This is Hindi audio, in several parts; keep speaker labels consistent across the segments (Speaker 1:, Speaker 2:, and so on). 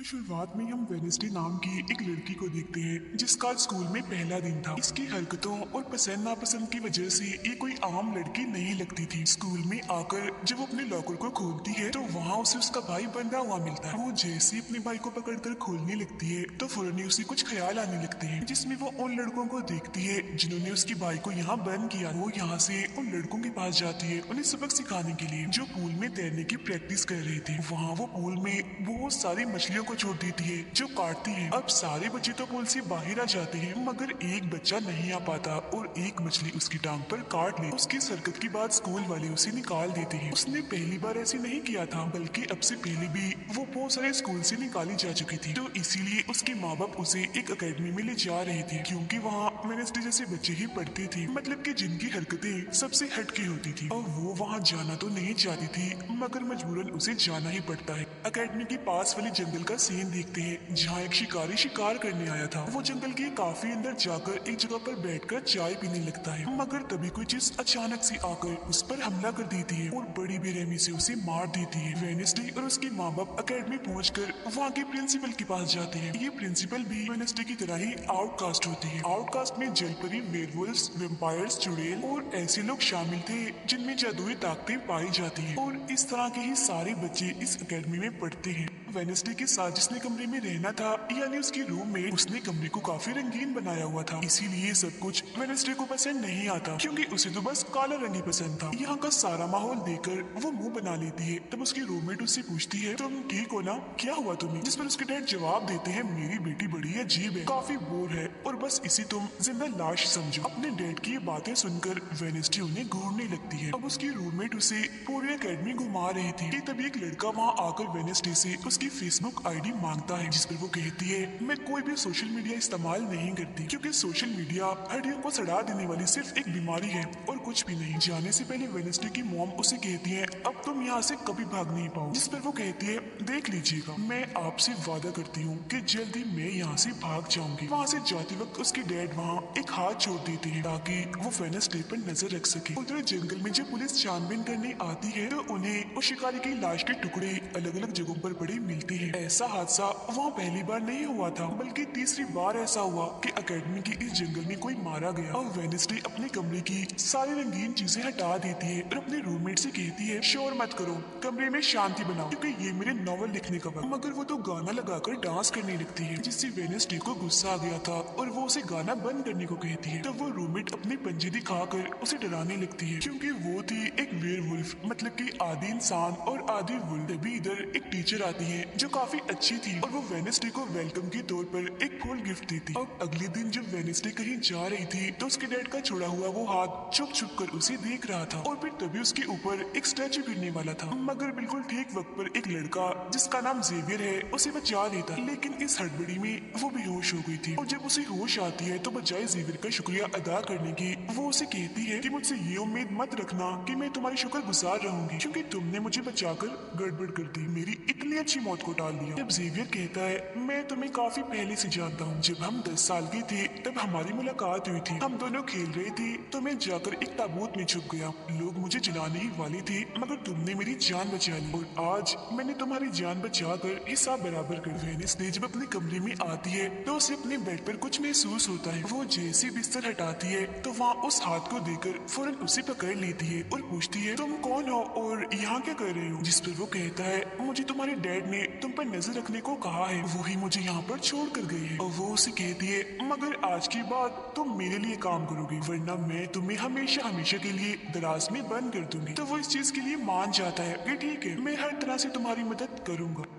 Speaker 1: शुरुआत में हम वेनेसडे नाम की एक लड़की को देखते हैं जिसका आज स्कूल में पहला दिन था। इसकी हरकतों और पसंद नापसंद की वजह से ये कोई आम लड़की नहीं लगती थी। स्कूल में आकर जब वो अपने लॉकर को खोलती है तो वहाँ उसे उसका भाई बंधा हुआ मिलता है। वो जैसे ही अपने भाई को पकड़कर खोलने लगती है तो फौरन ही उसे कुछ ख्याल आने लगते हैं, जिसमें वो उन लड़कों को देखती है जिन्होंने उसके भाई को यहाँ बंद किया। वो यहाँ से उन लड़कों के पास जाती है उन्हें सबक सिखाने के लिए, जो पूल में तैरने की प्रैक्टिस कर रहे थे। वहाँ वो पूल में बहुत सारी मछलियों को छोड़ देती है जो काटती है। अब सारे बच्चे तो पूल से बाहर आ जाते हैं मगर एक बच्चा नहीं आ पाता और एक मछली उसकी टांग पर काट ले। उसकी हरकत के बाद स्कूल वाले उसे निकाल देते हैं। उसने पहली बार ऐसे नहीं किया था, बल्कि अब से पहले भी वो बहुत सारे स्कूल से निकाली जा चुकी थी। तो इसीलिए उसके माँ बाप उसे एक अकेडमी में ले जा रहे थे, क्योंकि वहाँ वेडनेसडे जैसे बच्चे ही पढ़ते थे, मतलब कि जिनकी हरकतें सबसे हटके होती थी। और वो वहाँ जाना तो नहीं चाहती थी मगर मजबूरन उसे जाना ही पड़ता है। अकेडमी के पास वाले जंगल का सीन देखते हैं जहाँ एक शिकारी शिकार करने आया था। वो जंगल के काफी अंदर जाकर एक जगह पर बैठकर चाय पीने लगता है, मगर तभी कोई चीज अचानक से आकर उस पर हमला कर देती है और बड़ी बेरहमी से उसे मार देती है। वेडनेसडे और उसके माँ बाप अकेडमी पहुंचकर वहाँ के प्रिंसिपल के पास जाते हैं। ये प्रिंसिपल भी वेडनेसडे की तरह ही आउटकास्ट होती है। आउटकास्ट में जलपरी, वेयरवुल्व्स, वैम्पायर्स, चुड़ैल और ऐसे लोग शामिल थे जिनमें जादुई ताकतें पाई जाती हैं। और इस तरह के ही सारे बच्चे इस अकेडमी में पढ़ते हैं। वेडनेसडे के साथ जिसने कमरे में रहना था, यानी उसकी रूम में, उसने कमरे को काफी रंगीन बनाया हुआ था। इसीलिए सब कुछ वेडनेसडे को पसंद नहीं आता, क्योंकि उसे तो बस काला रंग ही पसंद था। यहाँ का सारा माहौल देखकर वो मुंह बना लेती है। तब उसकी रूममेट उससे पूछती है, तुम ठीक हो ना, क्या हुआ तुम्हें? जिस पर उसके डैड जवाब देते हैं, मेरी बेटी बड़ी अजीब है, काफी बोर है और बस इसे तुम जिंदा लाश समझो। अपने डैड की ये बातें सुनकर वेडनेसडे उन्हें घूरने लगती है। अब उसकी रूममेट उसे पूरी अकेडमी घुमा रही थी कि तभी एक लड़का वहाँ आकर वेडनेसडे से उसकी फेसबुक आईडी मांगता है, जिस पर वो कहती है, मैं कोई भी सोशल मीडिया इस्तेमाल नहीं करती, क्योंकि सोशल मीडिया हड्डियों को सड़ा देने वाली सिर्फ एक बीमारी है और कुछ भी नहीं। जाने से पहले वेडनेसडे की मॉम उसे कहती है, अब तुम यहाँ से कभी भाग नहीं पाओ। जिस पर वो कहती है, देख लीजिएगा, मैं आपसे वादा करती हूँ कि जल्द ही मैं यहाँ से भाग जाऊंगी। वहाँ से जाते वक्त उसके डैड वहाँ एक हाथ छोड़ देते हैं ताकि वो वेडनेसडे पर नजर रख सके। उधर जंगल में जब पुलिस छानबीन करने आती है तो उन्हें उस शिकारी की लाश के टुकड़े अलग अलग जगहों पर पड़े मिलते हैं। ऐसा हादसा वहाँ पहली बार नहीं हुआ था, बल्कि तीसरी बार ऐसा हुआ कि अकेडमी के इस जंगल में कोई मारा गया। और वेडनेसडे अपने कमरे की सारी रंगीन चीजें हटा देती है और अपने रूममेट से कहती है, शोर मत करो, कमरे में शांति बनाओ, क्योंकि ये मेरे नॉवल लिखने का वक्त। मगर वो तो गाना लगाकर डांस करने लगती है, जिससे वेडनेसडे को गुस्सा आ गया था और वो उसे गाना बंद करने को कहती है। तब वो रूममेट अपने पंजे दिखाकर उसे डराने लगती है, क्योंकि वो थी एक वेयरवुल्फ, मतलब कि आधी इंसान और आधी वुल्फ। तभी इधर एक टीचर आती है जो काफी अच्छी थी और वो वेडनेसडे को वेलकम के तौर पर एक फूल गिफ्ट देती। अब अगले दिन जब वेडनेसडे कहीं जा रही थी तो उसके डैड का छोड़ा हुआ वो हाथ छुप छुप कर उसे देख रहा था और फिर तभी उसके ऊपर एक स्टैचू गिरने वाला था, मगर बिल्कुल ठीक वक्त पर एक लड़का जिसका नाम जेवियर है उसे बचा देता। लेकिन इस हड़बड़ी में वो बेहोश हो गई थी और जब उसे होश आती है तो बजाय जेवियर का शुक्रिया अदा करने की वो उसे कहती है कि मुझसे ये उम्मीद मत रखना कि मैं तुम्हारी शुक्रगुजार रहूंगी, क्योंकि तुमने मुझे बचाकर गड़बड़ कर दी, मेरी इतनी अच्छी मौत को टाल दिया। जब जेवियर कहता है, मैं तुम्हें काफी पहले से जानता हूँ, जब हम 10 साल के थे तब हमारी मुलाकात हुई थी, हम दोनों खेल रहे थे तो मैं जाकर एक ताबूत में छुप गया, लोग मुझे जलाने ही वाले थे मगर तुमने मेरी जान बचा ली और आज मैंने तुम्हारी जान बचाकर हिसाब बराबर कर। वेडनेसडे जब अपने कमरे में आती है तो उसे अपने बेड पर कुछ महसूस होता है। वो जैसे बिस्तर हटाती है तो वहाँ उस हाथ को देखकर फौरन उसे पकड़ लेती है और पूछती है, तुम कौन हो और यहाँ क्या कर रहे हो? जिस पर वो कहता है, मुझे तुम्हारे डैड ने तुम पर नजर रखने को कहा है, वो ही मुझे यहाँ पर छोड़ कर गए हैं। और वो उसे कहती है, मगर आज के बाद तुम मेरे लिए काम करोगे, वरना मैं तुम्हें हमेशा हमेशा के लिए दराज में बंद कर दूंगी। तो वो इस चीज के लिए मान जाता है कि ठीक है, मैं हर तरह से तुम्हारी मदद करूंगा।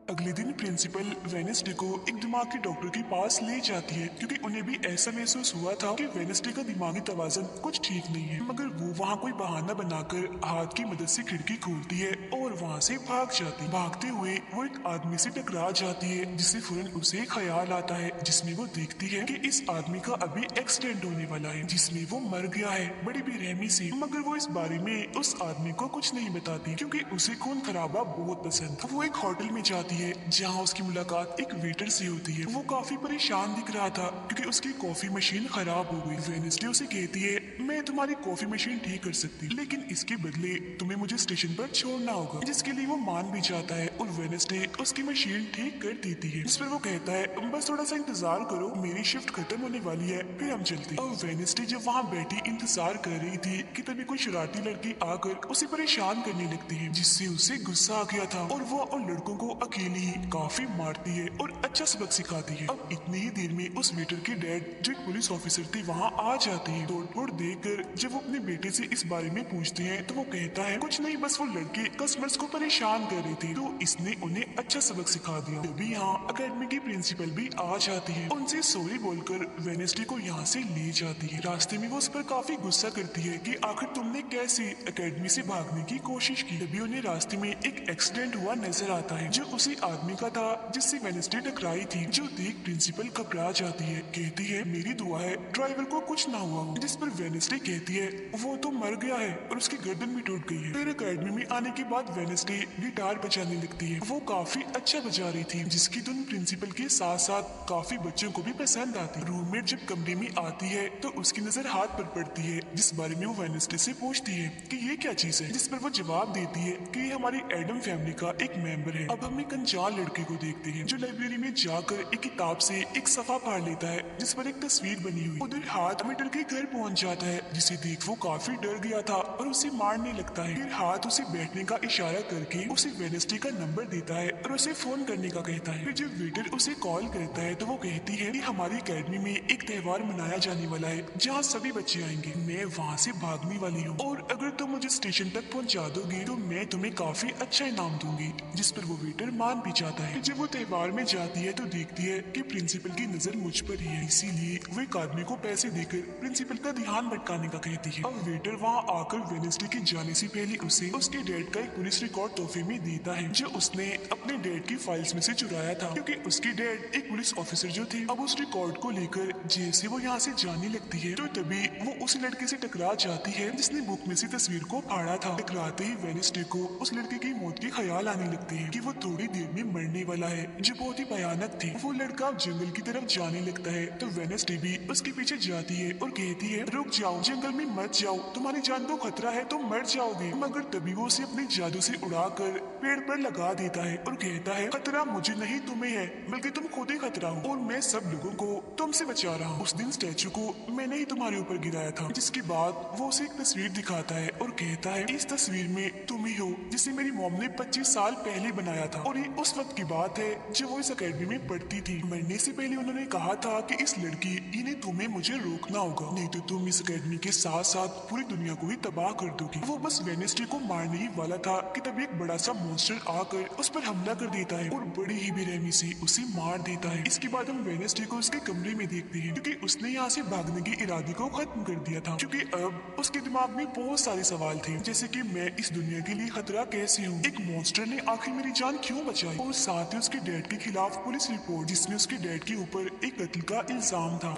Speaker 1: अगले दिन प्रिंसिपल वेडनेसडे को एक दिमागी डॉक्टर के पास ले जाती है, क्योंकि उन्हें भी ऐसा महसूस हुआ था कि वेडनेसडे का दिमागी तवाज़ुन कुछ ठीक नहीं है। मगर वो वहाँ कोई बहाना बनाकर हाथ की मदद से खिड़की खोलती है और वहाँ से भाग जाती है। भागते हुए वो एक आदमी से टकरा जाती है, जिससे फौरन उसे ख्याल आता है, जिसमें वो देखती है कि इस आदमी का अभी एक्सीडेंट होने वाला है, जिसमें वो मर गया है बड़ी बेरहमी से। मगर वो इस बारे में उस आदमी को कुछ नहीं बताती, क्योंकि उसे खून खराबा बहुत पसंद था। वो एक होटल में जाती है जहाँ उसकी मुलाकात एक वेटर से होती है। वो काफी परेशान दिख रहा था क्योंकि उसकी कॉफी मशीन खराब हो गई। वेडनेसडे उसे कहती है, मैं तुम्हारी कॉफी मशीन ठीक कर सकती, लेकिन इसके बदले तुम्हें मुझे स्टेशन पर छोड़ना होगा। जिसके लिए वो मान भी जाता है और वेडनेसडे उसकी मशीन ठीक कर देती है, जिस पर वो कहता है बस थोड़ा सा इंतजार करो, मेरी शिफ्ट खत्म होने वाली है, फिर हम चलते हैं। और वेडनेसडे जब वहाँ बैठी इंतजार कर रही थी कि तभी कोई शरारती लड़की आकर उसे परेशान करने लगती है, जिससे उसे गुस्सा आ गया था और वो उन लड़कों को अकेली ही काफी मारती है और अच्छा सबक सिखाती है। अब इतनी ही देर में उस वेटर के डैड जो एक पुलिस ऑफिसर थे वहाँ आ जाते हैं। तोड़ देखकर जब वो अपने बेटे से इस बारे में पूछते हैं तो वो कहता है कुछ नहीं, बस वो लड़के कस्टमर्स को परेशान कर रहे थे तो इसने उन्हें अच्छा सबक सिखा दिया। तभी यहाँ अकेडमी की प्रिंसिपल भी आ जाती है, उनसे सॉरी बोलकर वेडनेसडे को यहाँ से ले जाती है। रास्ते में वो उस पर काफी गुस्सा करती है कि आखिर तुमने कैसे अकेडमी से भागने की कोशिश की। तभी उन्हें रास्ते में एक एक्सीडेंट हुआ नजर आता है जो उसी आदमी का था जिससे वेडनेसडे टकराई थी, जो देख प्रिंसिपल घबरा जाती है, कहती है मेरी दुआ है ड्राइवर को कुछ ना हुआ हो, जिस पर वेडनेसडे कहती है वो तो मर गया है और उसकी गर्दन भी टूट गई है। फिर अकेडमी में आने के बाद वेडनेसडे गिटार बजाने लगती है, वो काफी अच्छा बजा रही थी जिसकी धुन प्रिंसिपल के साथ साथ काफी बच्चों को भी पसंद आती। रूममेट जब कमरे में आती है तो उसकी नजर हाथ पर पड़ती है, जिस बारे में वो वेडनेसडे से पूछती है कि ये क्या चीज है, जिस पर वो जवाब देती है कि ये हमारी एडम फैमिली का एक मेंबर है। अब हम एक अनजान लड़के को देखते हैं जो लाइब्रेरी में जाकर एक किताब से एक सफा फाड़ लेता है जिस पर एक तस्वीर बनी हुई। उधर हाथ में डर के घर पहुंच जाता है, जिसे देख वो काफी डर गया था और उसे मारने लगता है। फिर हाथ उसे बैठने का इशारा करके उसे वेडनेसडे का नंबर देता है और उसे फोन करने का कहता है। फिर जब वेटर उसे कॉल करता है तो वो कहती है कि हमारी अकेडमी में एक त्योहार मनाया जाने वाला है जहाँ सभी बच्चे आएंगे, मैं वहाँ से भागने वाली हूँ और अगर तुम मुझे स्टेशन तक पहुँचा दोगे तो मैं तुम्हें काफी अच्छा इनाम दूंगी, जिस पर वो वेटर मान भी जाता है। जब वो त्योहार में जाती है तो देखती है कि प्रिंसिपल की नजर मुझ पर ही है, इसीलिए वो एक आदमी को पैसे देकर प्रिंसिपल का ध्यान भटकाने का कहती है। अब वेटर वहाँ आकर वेडनेसडे के जाने से पहले उसे उसके डैड का एक पुलिस रिकॉर्ड तोहफे में देता है जो उसने अपने डैड की फाइल्स में से चुराया था, क्योंकि उसके डैड एक पुलिस ऑफिसर जो थे। अब उस रिकॉर्ड को लेकर जैसे वो यहाँ से जाने लगती है तो तभी वो उस लड़के से टकरा जाती है जिसने बुक में से तस्वीर को फाड़ा था। टकराते ही वेडनेसडे को उस लड़के की मौत के ख्याल आने लगते हैं कि वो थोड़ी देर में मरने वाला है, जो बहुत ही भयानक थी। वो लड़का जंगल की तरफ जाने लगता है तो वेडनेसडे भी उसके पीछे जाती है और कहती है रुक जाओ, जंगल में मत जाओ, तुम्हारी जान को खतरा है, तुम मर जाओगे। मगर तभी वो उसे अपने जादू से उड़ाकर पेड़ पर लगा देता है और कहता है खतरा मुझे नहीं तुम्हें है, बल्कि तुम खुद ही खतरा हो और मैं सब लोगों को तुमसे बचा रहा हूँ। उस दिन स्टैचू को मैंने ही तुम्हारे ऊपर गिराया था। जिसके बाद वो उसे एक तस्वीर दिखाता है और कहता है इस तस्वीर में तुम ही हो जिसे मेरी मॉम ने 25 साल पहले बनाया था और ये उस वक्त की बात है जब वो इस अकेडमी में पढ़ती थी। मरने से पहले उन्होंने कहा था कि इस लड़की इन्हें तुम्हें मुझे रोकना होगा, नहीं तो तुम इस अकेडमी के साथ साथ पूरी दुनिया को ही तबाह कर दोगी। वो बस वेडनेसडे को मारने ही वाला था कि तभी एक बड़ा सा मॉन्स्टर आकर उस पर हमला कर देता है और बड़ी ही बेरहमी से उसे मार देता है। इसके बाद हम वेडनेसडे को उसके कमरे में देखते हैं क्योंकि उसने यहाँ से भागने के इरादे को खत्म कर दिया था, क्योंकि अब उसके दिमाग में बहुत सारे सवाल थे, जैसे कि मैं इस दुनिया के लिए खतरा कैसे हूँ, एक मॉन्स्टर ने आखिर मेरी जान क्यों बचाई, और साथ ही उसके डैड के खिलाफ पुलिस रिपोर्ट जिसमें उसके डैड के ऊपर एक कत्ल का इल्जाम था।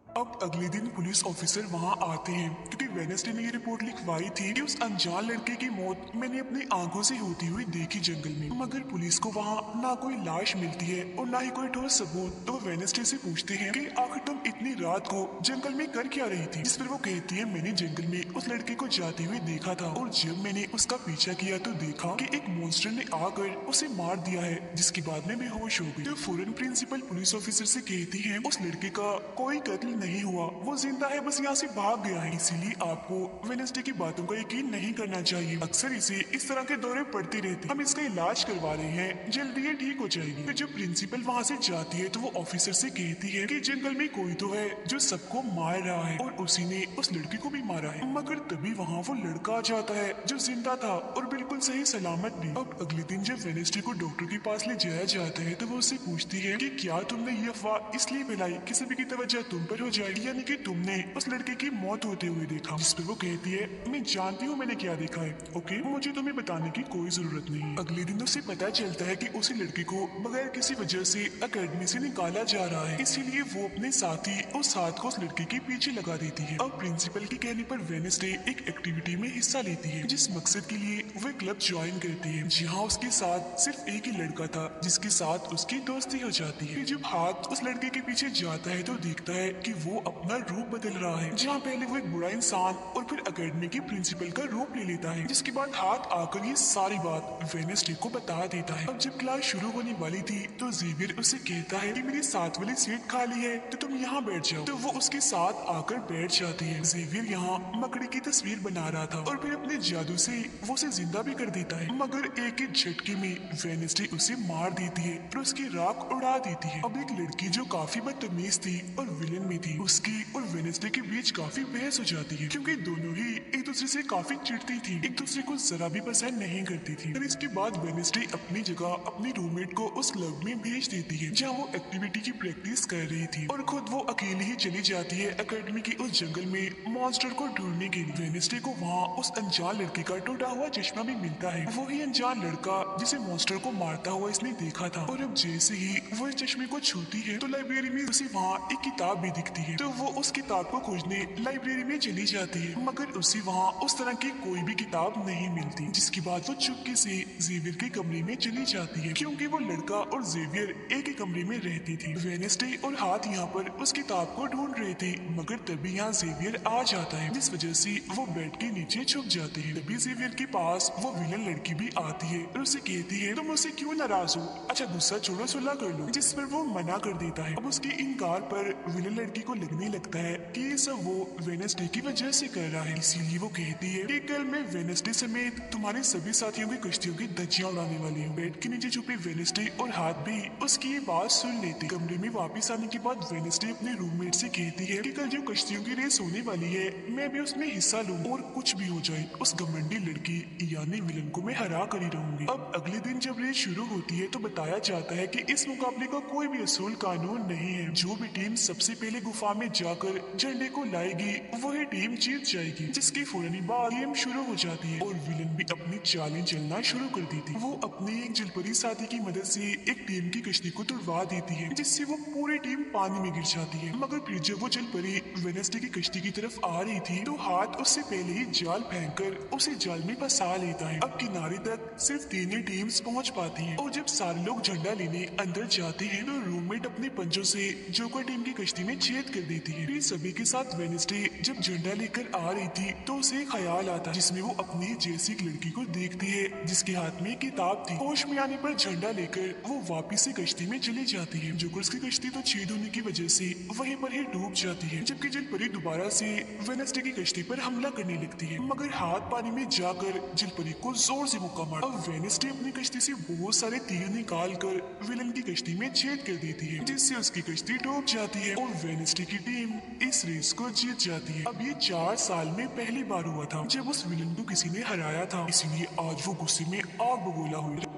Speaker 1: अब अगले दिन पुलिस ऑफिसर वहां आते हैं क्योंकि वेडनेसडे ने ये रिपोर्ट लिखवाई थी कि उस अनजान लड़के की मौत मैंने अपनी आंखों से होती हुई देखी जंगल में। मगर पुलिस को वहां ना कोई लाश मिलती है और ना ही कोई ठोस सबूत। तो वेडनेसडे से पूछते हैं कि आखिर तुम इतनी रात को जंगल में कर क्या रही थी, जिस पर वो कहती है मैंने जंगल में उस लड़के को जाते हुए देखा था और जब मैंने उसका पीछा किया तो देखा कि एक मॉन्स्टर ने आकर उसे मार दिया है, जिसके बाद में बेहोश हो गई। तो फौरन प्रिंसिपल पुलिस ऑफिसर से कहती है उस लड़के का कोई कत्ल नहीं हुआ, वो जिंदा है, बस यहाँ से भाग गया है, इसीलिए आपको वेडनेसडे की बातों का यकीन नहीं करना चाहिए। अक्सर इसे इस तरह के दौरे पड़ते रहते, हम इसका इलाज करवा रहे हैं, जल्दी ये ठीक हो जाएगी। फिर जब प्रिंसिपल वहाँ से जाती है तो वो ऑफिसर से कहती है कि जंगल में कोई तो है जो सबको मार रहा है और उसी ने उस लड़की को भी मारा है। मगर तभी वहाँ वो लड़का आ जाता है जो जिंदा था और बिल्कुल सही सलामत भी। अब अगले दिन जब वेडनेसडे को डॉक्टर के पास ले जाया जाता है तो वो उससे पूछती है कि क्या तुमने ये अफवाह इसलिए फैलाई कि सभी की तवज्जो तुम पर हो जाएगी, यानी कि तुमने उस लड़के की मौत होते हुए देखा। जिस पर वो कहती है मैं जानती हूँ मैंने क्या देखा है, ओके, मुझे तुम्हें बताने की कोई जरूरत नहीं। अगले दिन उसे पता चलता है कि उसी लड़के को बगैर किसी वजह से अकेडमी से निकाला जा रहा है, इसीलिए वो अपने साथी और साथ को उस लड़के के पीछे लगा देती है। अब प्रिंसिपल के कहने पर वेडनेसडे एक एक्टिविटी में हिस्सा लेती है जिस मकसद के लिए वो क्लब ज्वाइन करती है, जहाँ उसके साथ सिर्फ एक ही लड़का था जिसके साथ उसकी दोस्ती हो जाती है। जब हाथ उस लड़के के पीछे जाता है तो देखता है कि वो अपना रूप बदल रहा है, जहाँ पहले वो एक बुरा इंसान और फिर एकेडमी के प्रिंसिपल का रूप ले लेता है, जिसके बाद हाथ आकर ये सारी बात वेडनेसडे को बता देता है। अब जब क्लास शुरू होने वाली थी तो जेवियर उससे कहता है कि मेरी साथ वाली सीट खाली है तो तुम यहाँ बैठ जाओ, तो वो उसके साथ आकर बैठ जाती है। जेवियर यहाँ मकड़ी की तस्वीर बना रहा था और फिर अपने जादू से वो उसे जिंदा भी कर देता है, मगर एक ही झटके में वेडनेसडे उसे मार देती है और उसकी राख उड़ा देती है। अब एक लड़की जो काफी बदतमीज थी और विलन में थी, उसकी और वेडनेसडे के बीच काफी बहस हो जाती है, क्योंकि दोनों ही एक दूसरे से काफी चिढ़ती थी, एक दूसरे को जरा भी पसंद नहीं करती थी। और इसके बाद वेडनेसडे अपनी जगह अपनी रूममेट को उस क्लब में भेज देती है जहाँ वो एक्टिविटी की प्रैक्टिस कर रही थी, और खुद वो अकेली ही चली जाती है एकेडमी के उस जंगल में मॉन्स्टर को ढूंढने के लिए। वेडनेसडे को वहाँ उस अनजान लड़के का टूटा हुआ चश्मा भी मिलता है, वही अनजान लड़का जिसे मॉन्स्टर को मारता हुआ इसने देखा था। और अब जैसे ही वो इस चश्मे को छूती है तो लाइब्रेरी में उसे वहाँ एक किताब भी दिखती है, तो वो उस किताब को खोजने लाइब्रेरी में चली जाती है, मगर उसे वहाँ उस तरह की कोई भी किताब नहीं मिलती, जिसके बाद वो चुपके से जेवियर के कमरे में चली जाती है, क्योंकि वो लड़का और जेवियर एक ही कमरे में रहती थी। वेडनेसडे और हाथ यहाँ पर उस किताब को ढूंढ रहे थे, मगर तभी यहाँ जेवियर आ जाता है, जिस वजह से वो बेड के नीचे छुप जाते हैं। तभी जेवियर के पास वो विलन लड़की भी आती है और उसे कहती है तुम मुझसे क्यों नाराज हो, अच्छा गुस्सा छोड़ो, सुलह कर लो, जिस पर वो मना कर देता है। अब उसके इनकार पर विलन लड़की को लगने लगता है कि ये सब वो वेडनेसडे की वजह से कर रहा है, इसीलिए वो कहती है कि कल मैं वेडनेसडे समेत तुम्हारे सभी साथियों की कश्तियों की धज्जियां उड़ाने वाली हूँ। बेड के नीचे छुपे वेडनेसडे और हाथ भी उसकी ये बात सुन लेते। कमरे में वापस आने के बाद वेडनेसडे अपने रूममेट से कहती है कि कल जो कश्तियों की रेस होने वाली है मैं भी उसमें हिस्सा लूं, और कुछ भी हो जाए उस घमंडी लड़की यानी विलन को मैं हरा कर ही रहूंगी। अब अगले दिन जब रेस शुरू होती है तो बताया जाता है कि इस मुकाबले का कोई भी असूल कानून नहीं है, जो भी टीम सबसे पहले गुफा में जाकर झंडे को लाएगी वही टीम जीत जाएगी, जिसके फौरन बाद गेम शुरू हो जाती है और विलन भी अपनी चालें चलना शुरू कर देती। वो अपनी एक जलपरी साथी की मदद से एक टीम की कश्ती को तुड़वा देती है, जिससे वो पूरी टीम पानी में गिर जाती है, मगर फिर जब वो जलपरी वेडनेसडे की कश्ती की तरफ आ रही थी तो हाथ उससे पहले ही जाल फेंककर उसे जाल में फंसा लेता है। अब किनारे तक सिर्फ तीन ही टीम्स पहुंच पाती हैं, और जब सारे लोग झंडा लेने अंदर जाते हैं तो रूममेट अपने पंजों से जोकर टीम की कश्ती में छेद कर देती है। फिर सभी के साथ वेडनेसडे जब झंडा लेकर आ रही थी तो उसे एक ख्याल आता है, जिसमें वो अपनी जैसी एक लड़की को देखती है जिसके हाथ में किताब थी। होश में आने पर झंडा लेकर वो वापिस से कश्ती में चली जाती है। जोकर की कश्ती तो छेद होने की वजह से वहीं पर ही डूब जाती है, जबकि जलपरी दोबारा से वेडनेसडे की कश्ती पर हमला करने लगती है, मगर हाथ पानी में जाकर जलपरी को जोर से मुक्का मार। अब वेडनेसडे अपनी कश्ती से बहुत सारे तीर निकाल कर विलन की कश्ती में छेद कर देती है, जिससे उसकी कश्ती डूब जाती है और वेडनेसडे की टीम इस रेस को जीत जाती है। अब ये 4 साल में पहली बार हुआ था जब उस विलन को किसी ने हराया था, इसलिए आज वो गुस्से में आग बबूला हुई।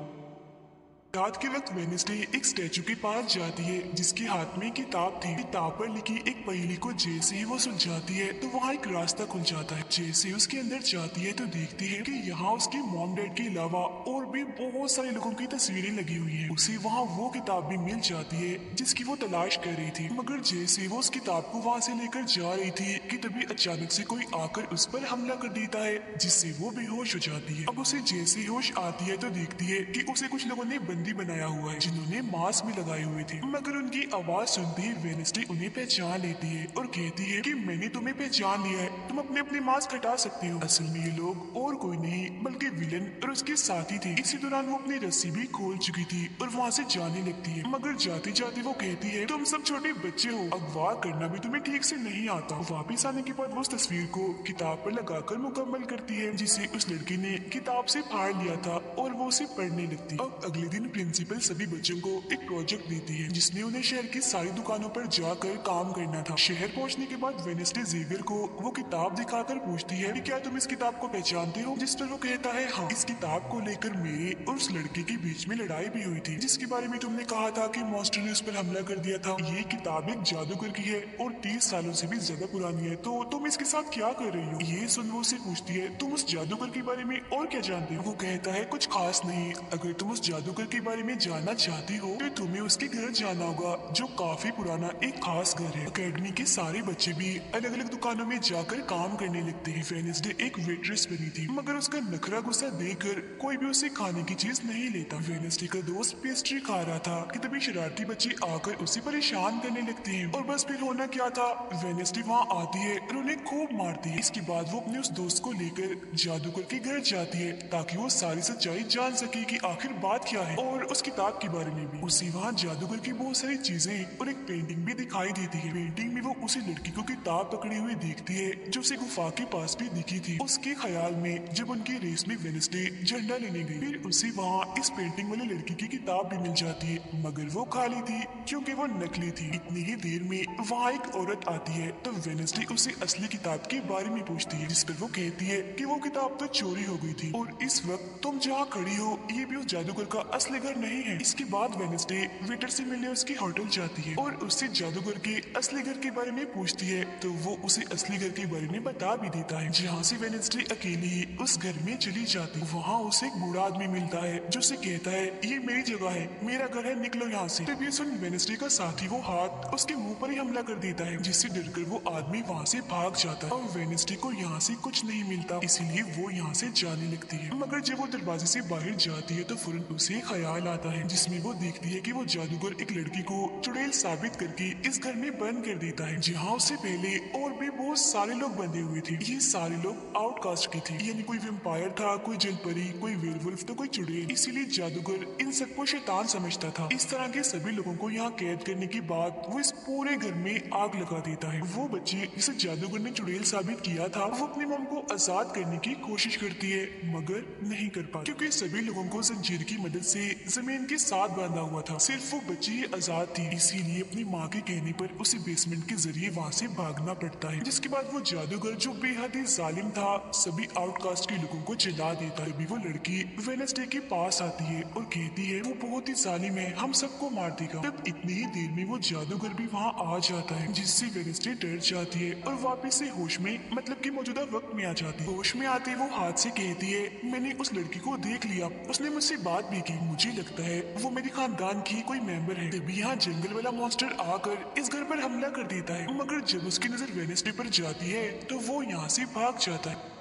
Speaker 1: रात के वक्त वेडनेसडे एक स्टैचू के पास जाती है जिसके हाथ में किताब थी। किताब पर लिखी एक पहेली को जैसे ही वो सुलझाती है तो वहाँ एक रास्ता खुल जाता है। जैसे उसके अंदर जाती है तो देखती है कि यहाँ उसके मॉम डैड के अलावा और भी बहुत सारे लोगों की तस्वीरें लगी हुई है। उसे वहाँ वो किताब भी मिल जाती है जिसकी वो तलाश कर रही थी, मगर जैसे वो उस किताब को वहाँ से लेकर जा रही थी कि तभी अचानक से कोई आकर उस पर हमला कर देता है, जिससे वो बेहोश हो जाती है। अब उसे जैसे ही होश आती है तो देखती है कि उसे कुछ लोगों ने बंदी बनाया हुआ है जिन्होंने मास्क भी लगाए हुए थे, मगर उनकी आवाज सुनते ही वेडनेसडे उन्हें पहचान लेती है और कहती है कि मैंने तुम्हें पहचान लिया है, तुम अपने अपने मास्क हटा सकते हो। असल में ये लोग और कोई नहीं बल्कि विलन और उसके साथी थे। इसी दौरान वो अपनी रस्सी भी खोल चुकी थी और वहाँ से जाने लगती है, मगर जाते जाते वो कहती है तुम सब छोटे बच्चे हो, अगवा करना भी तुम्हें ठीक से नहीं आता। वापिस आने के बाद वो उस तस्वीर को किताब पर लगाकर मुकम्मल करती है जिसे उस लड़की ने किताब से फाड़ लिया था और वो उसे पढ़ने लगती। अब अगले दिन प्रिंसिपल सभी बच्चों को एक प्रोजेक्ट देती है जिसमें उन्हें शहर की सारी दुकानों पर जाकर काम करना था। शहर पहुंचने के बाद वेडनेसडे जेवियर को वो किताब दिखाकर पूछती है कि क्या तुम इस किताब को पहचानते हो, जिस पर वो कहता है हाँ, इस किताब को लेकर मेरे और उस लड़के के बीच में लड़ाई भी हुई थी जिसके बारे में तुमने कहा था कि मॉन्स्टर ने उस पर हमला कर दिया था। ये किताब एक जादूगर की है और 30 सालों से भी ज्यादा पुरानी है, तो तुम इसके साथ क्या कर रही हो। ये सुन वो उससे पूछती है तुम उस जादूगर के बारे में और क्या जानते हो। वो कहता है कुछ खास नहीं, अगर तुम उस जादूगर के बारे में जानना चाहती हो तो तुम्हें उसके घर जाना होगा, जो काफी पुराना एक खास घर है। अकेडमी के सारे बच्चे भी अलग अलग दुकानों में जाकर काम करने लगते हैं। वेडनेसडे एक वेट्रेस बनी थी, मगर उसका नखरा गुस्सा देखकर कोई भी उसे खाने की चीज नहीं लेता। वेडनेसडे का दोस्त पेस्ट्री खा रहा था कि तभी शरारती बच्चे आकर उसे परेशान करने लगते हैं। और बस फिर होना क्या था, वेडनेसडे वहाँ आती है और उन्हें खूब मारती है। इसके बाद वो अपने उस दोस्त को लेकर जादूगर के घर जाती है ताकि वो सारी सच्चाई जान सके कि आखिर बात क्या है, और उस किताब के बारे में भी। उसे वहाँ जादूगर की बहुत सारी चीजें और एक पेंटिंग भी दिखाई देती है। पेंटिंग में वो उसी लड़की को किताब पकड़ी हुई देखती है जो उसे गुफा के पास भी दिखी थी। उसके ख्याल में जब उनकी रेस में वेडनेसडे झंडा लेने गई, फिर उसे वहाँ इस पेंटिंग वाली लड़की की किताब भी मिल जाती है, मगर वो खाली थी क्योंकि वो नकली थी। इतनी ही देर में वहाँ एक औरत आती है तो वेडनेसडे उसे असली किताब के बारे में पूछती है, जिस पर वो कहती है कि वो किताब तो चोरी हो गई थी और इस वक्त तुम जहाँ खड़ी हो ये भी उस जादूगर का असली घर नहीं है। इसके बाद वेडनेसडे वेटर से मिलने उसके होटल जाती है और उससे जादूगर के असली घर के बारे में पूछती है, तो वो उसे असली घर के बारे में बता भी देता है। जहाँ से वेडनेसडे अकेली ही उस घर में चली जाती है। वहाँ उसे एक बूढ़ा आदमी मिलता है जो उसे कहता है ये मेरी जगह है, मेरा घर है, निकलो यहाँ से। तब ये सुन वेडनेसडे का साथी वो हाथ उसके मुंह पर ही हमला कर देता है, जिससे डरकर वो आदमी वहाँ से भाग जाता है। और वेडनेसडे को यहाँ से कुछ नहीं मिलता, इसीलिए वो यहाँ से जाने लगती है। मगर जब वो दरवाजे से बाहर जाती है तो फौरन उसे ख्याल आता है, जिसमें वो देखती है कि वो जादूगर एक लड़की को चुड़ैल साबित करके इस घर में बंद कर देता है, जहाँ उससे पहले और भी बहुत सारे लोग बंधे हुए थे। ये सारे लोग आउटकास्ट के थे, यानी कोई वेम्पायर था, कोई जलपरी, कोई वेयरवुल्फ तो कोई चुड़ैल। इसीलिए जादूगर इन सबको शैतान समझता था। इस तरह के सभी लोगों को यहाँ कैद करने के बाद वो इस पूरे घर में आग लगा देता है। वो बच्ची जिसे जादूगर ने चुड़ैल साबित किया था, वो अपनी मम को आजाद करने की कोशिश करती है, मगर नहीं कर पाती क्योंकि सभी लोगों को जंजीर की मदद से जमीन के साथ बांधा हुआ था। सिर्फ वो बच्ची ही आजाद थी, इसीलिए अपनी माँ के कहने पर उसे बेसमेंट के जरिए वहाँ से भागना पड़ता है। जिसके बाद वो जादूगर जो बेहद ही जालिम था सभी आउटकास्ट के लोगों को जला देता है। अभी वो लड़की वेडनेसडे के पास आती है और कहती है वो बहुत ही जालिम है, हम सबको मार देगा। तब इतनी ही देर में वो जादूगर भी वहाँ आ जाता है, जिससे वेडनेसडे डर जाती है और वापस से होश में मतलब कि मौजूदा वक्त में आ जाती है। होश में आते वो हाथ से कहती है मैंने उस लड़की को देख लिया, उसने मुझसे बात भी की, मुझे लगता है वो मेरे खानदान की कोई मेंबर है। तभी यहाँ जंगल वाला मॉन्स्टर आकर इस घर पर हमला कर देता है, मगर जब उसकी नजर वेडनेसडे पर जाती है तो वो यहाँ से भाग जाता है।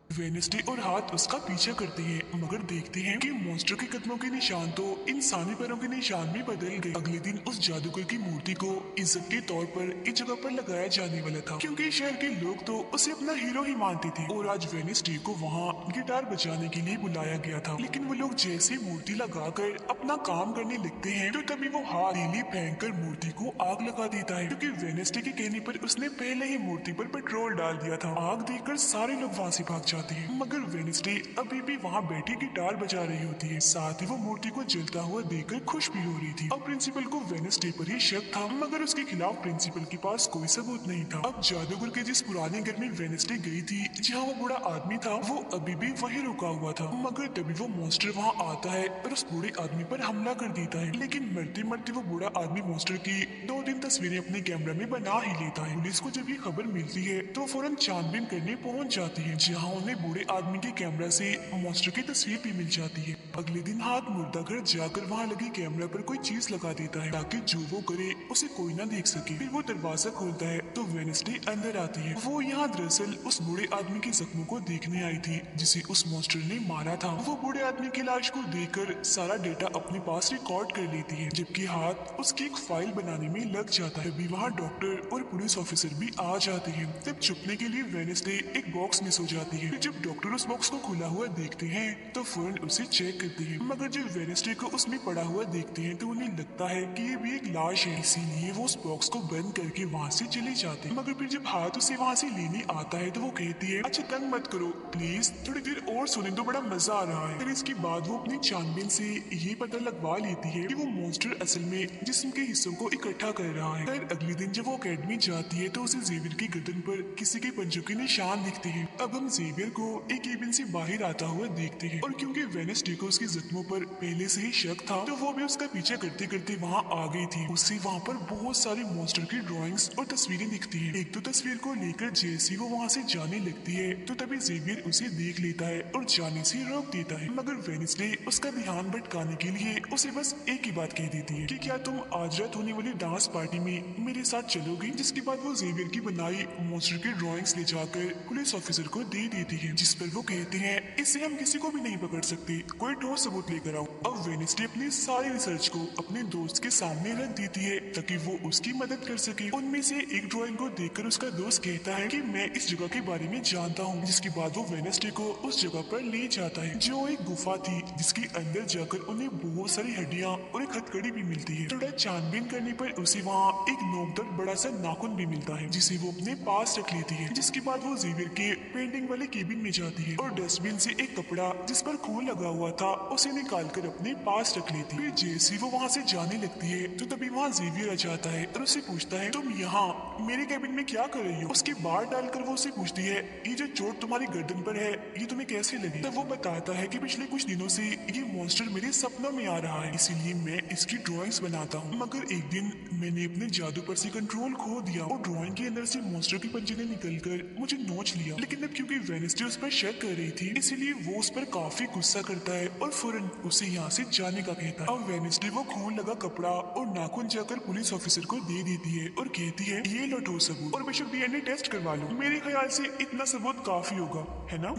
Speaker 1: वेडनेसडे और हाथ उसका पीछा करते हैं, मगर देखते हैं कि मॉन्स्टर के कदमों के निशान तो इंसानी पैरों के निशान में बदल गए। अगले दिन उस जादूगर की मूर्ति को इज्जत के तौर पर इस जगह पर लगाया जाने वाला था, क्योंकि शहर के लोग तो उसे अपना हीरो ही मानते थे। और आज वेडनेसडे को वहाँ गिटार बजाने के लिए बुलाया गया था, लेकिन वो लोग जैसे मूर्ति लगाकर अपना काम करने लगते हैं तो तभी वो हाथ नीली फेंक कर मूर्ति को आग लगा देता है, क्योंकि वेडनेसडे के कहने पर उसने पहले ही मूर्ति पर पेट्रोल डाल दिया था। आग देखकर सारे लोग वहाँ से भाग जाते हैं, मगर वेडनेसडे अभी भी वहाँ बैठी गिटार बजा रही होती है। साथ ही वो मूर्ति को जलता हुआ देखकर खुश भी हो रही थी। अब प्रिंसिपल को वेडनेसडे पर ही शक था, मगर उसके खिलाफ प्रिंसिपल के पास कोई सबूत नहीं था। अब जादूगर के जिस पुराने घर में वेडनेसडे गई थी, जहाँ वो बूढ़ा आदमी था, वो अभी भी वहीं रुका हुआ था। मगर तभी वो मॉन्स्टर वहाँ आता है और उस बूढ़े आदमी पर हमला कर देता है। लेकिन मरते मरते वो बूढ़ा आदमी मॉन्स्टर की 2-3 तस्वीरें अपने कैमरा में बना ही लेता है। पुलिस को जब ये खबर मिलती है तो फौरन छानबीन करने पहुंच जाती है, जहाँ उन्हें बूढ़े आदमी के कैमरा से मॉन्स्टर की तस्वीर भी मिल जाती है। अगले दिन हाथ मुर्दा घर जाकर वहाँ लगे कैमरा पर कोई चीज लगा देता है ताकि जो वो करे उसे कोई ना देख सके। फिर वो दरवाजा खोलता है तो वेडनेसडे अंदर आती है। वो यहाँ दरअसल उस बूढ़े आदमी के जख्मों को देखने आई थी जिसे उस मॉन्स्टर ने मारा था। वो बूढ़े आदमी की लाश को देखकर सारा डेटा अपने पास रिकॉर्ड कर लेती है, जबकि हाथ उसकी एक फाइल बनाने में लग जाता है। तभी वहाँ डॉक्टर और पुलिस ऑफिसर भी आ जाते हैं। तब छुपने के लिए वेडनेसडे एक बॉक्स मिस हो जाती है। जब डॉक्टर उस बॉक्स को खुला हुआ देखते हैं तो फौरन उसे चेक करते हैं, मगर जब वेडनेसडे को उसमें पड़ा हुआ देखते हैं तो उन्हें लगता है कि ये भी एक लाश है, इसीलिए वो उस बॉक्स को बंद करके वहाँ से चले जाते हैं। मगर फिर जब हाथ उसे वहाँ से लेने आता है तो वो कहती है अच्छा तंग मत करो प्लीज, थोड़ी देर और सुने तो बड़ा मजा आ रहा है। फिर इसके बाद वो अपनी छानबीन से ये पता लगवा लेती है कि वो मॉन्स्टर असल में जिस्म के हिस्सों को इकट्ठा कर रहा है। फिर अगले दिन जब वो अकेडमी जाती है तो उसे जेवियर की गर्दन पर किसी के पंजों के निशान दिखते हैं। अब हम जेवियर जेवियर को एक केबिन से बाहर आता हुआ देखते हैं और क्योंकि वेनेसडे को उसके जख्मों पर पहले से ही शक था तो वो भी उसका पीछा करते करते वहाँ आ गई थी। उससे वहाँ पर बहुत सारी मॉन्स्टर की ड्राइंग्स और तस्वीरें दिखती हैं। एक तो तस्वीर को लेकर जैसी वो वहाँ से जाने लगती है तो तभी जेवियर उसे देख लेता है और जाने से रोक देता है, मगर वेनेसडे उसका ध्यान भटकाने के लिए उसे बस एक ही बात कह देती है कि क्या तुम आज रात होने वाली डांस पार्टी में मेरे साथ चलोगी। जिसके बाद वो जेवियर की बनाई मॉन्स्टर की ड्राइंग्स ले जाकर पुलिस ऑफिसर को दे देती है, जिस पर वो कहते हैं इससे हम किसी को भी नहीं पकड़ सकते, कोई ठोस सबूत लेकर आओ। अब वेनेसडे अपनी सारी रिसर्च को अपने दोस्त के सामने रख देती है ताकि वो उसकी मदद कर सके। उनमें से एक ड्राइंग को देखकर उसका दोस्त कहता है कि मैं इस जगह के बारे में जानता हूँ। जिसके बाद वो वेनेसडे को उस जगह पर ले जाता है जो एक गुफा थी जिसके अंदर जाकर उन्हें बहुत सारी हड्डियाँ और एक हथकड़ी भी मिलती है। थोड़ा छानबीन करने पर उसे वहाँ एक नोकदार बड़ा सा नाखून भी मिलता है जिसे वो अपने पास रख लेती है। जिसके बाद वो जेवियर के पेंटिंग वाले केबिन में जाती है और डस्टबिन से एक कपड़ा जिस पर खून लगा हुआ था उसे निकाल कर अपने पास रख लेती है। फिर जैसी वो वहाँ से जाने लगती है तो तभी वहाँ जेवियर आ जाता है और उसे पूछता है तुम यहाँ मेरे केबिन में क्या कर रही हो। उसके बाहर डालकर वो उसे पूछती है ये जो चोट तुम्हारी गर्दन पर है ये तुम्हें कैसे लगी। तब वो बताता है कि पिछले कुछ दिनों से ये मॉन्स्टर मेरे सपनों में आ रहा है इसीलिए मैं इसकी ड्राइंग्स बनाता हूँ, मगर एक दिन मैंने अपने जादू पर से कंट्रोल खो दिया और ड्राइंग के अंदर से मॉन्स्टर की पंजे ने निकलकर मुझे नोच लिया। लेकिन अब क्योंकि वेनेसडे उस पर शक कर रही थी इसीलिए वो उस पर काफी गुस्सा करता है और फौरन उसे यहाँ से जाने का कहता है। अब वेनेसडे वो खून लगा कपड़ा और नाखून जाकर पुलिस ऑफिसर को दे देती है और कहती है ये लो ठोस सबूत और बेशक डीएनए टेस्ट करवा लो, मेरे ख्याल से इतना सबूत काफी होगा, है ना।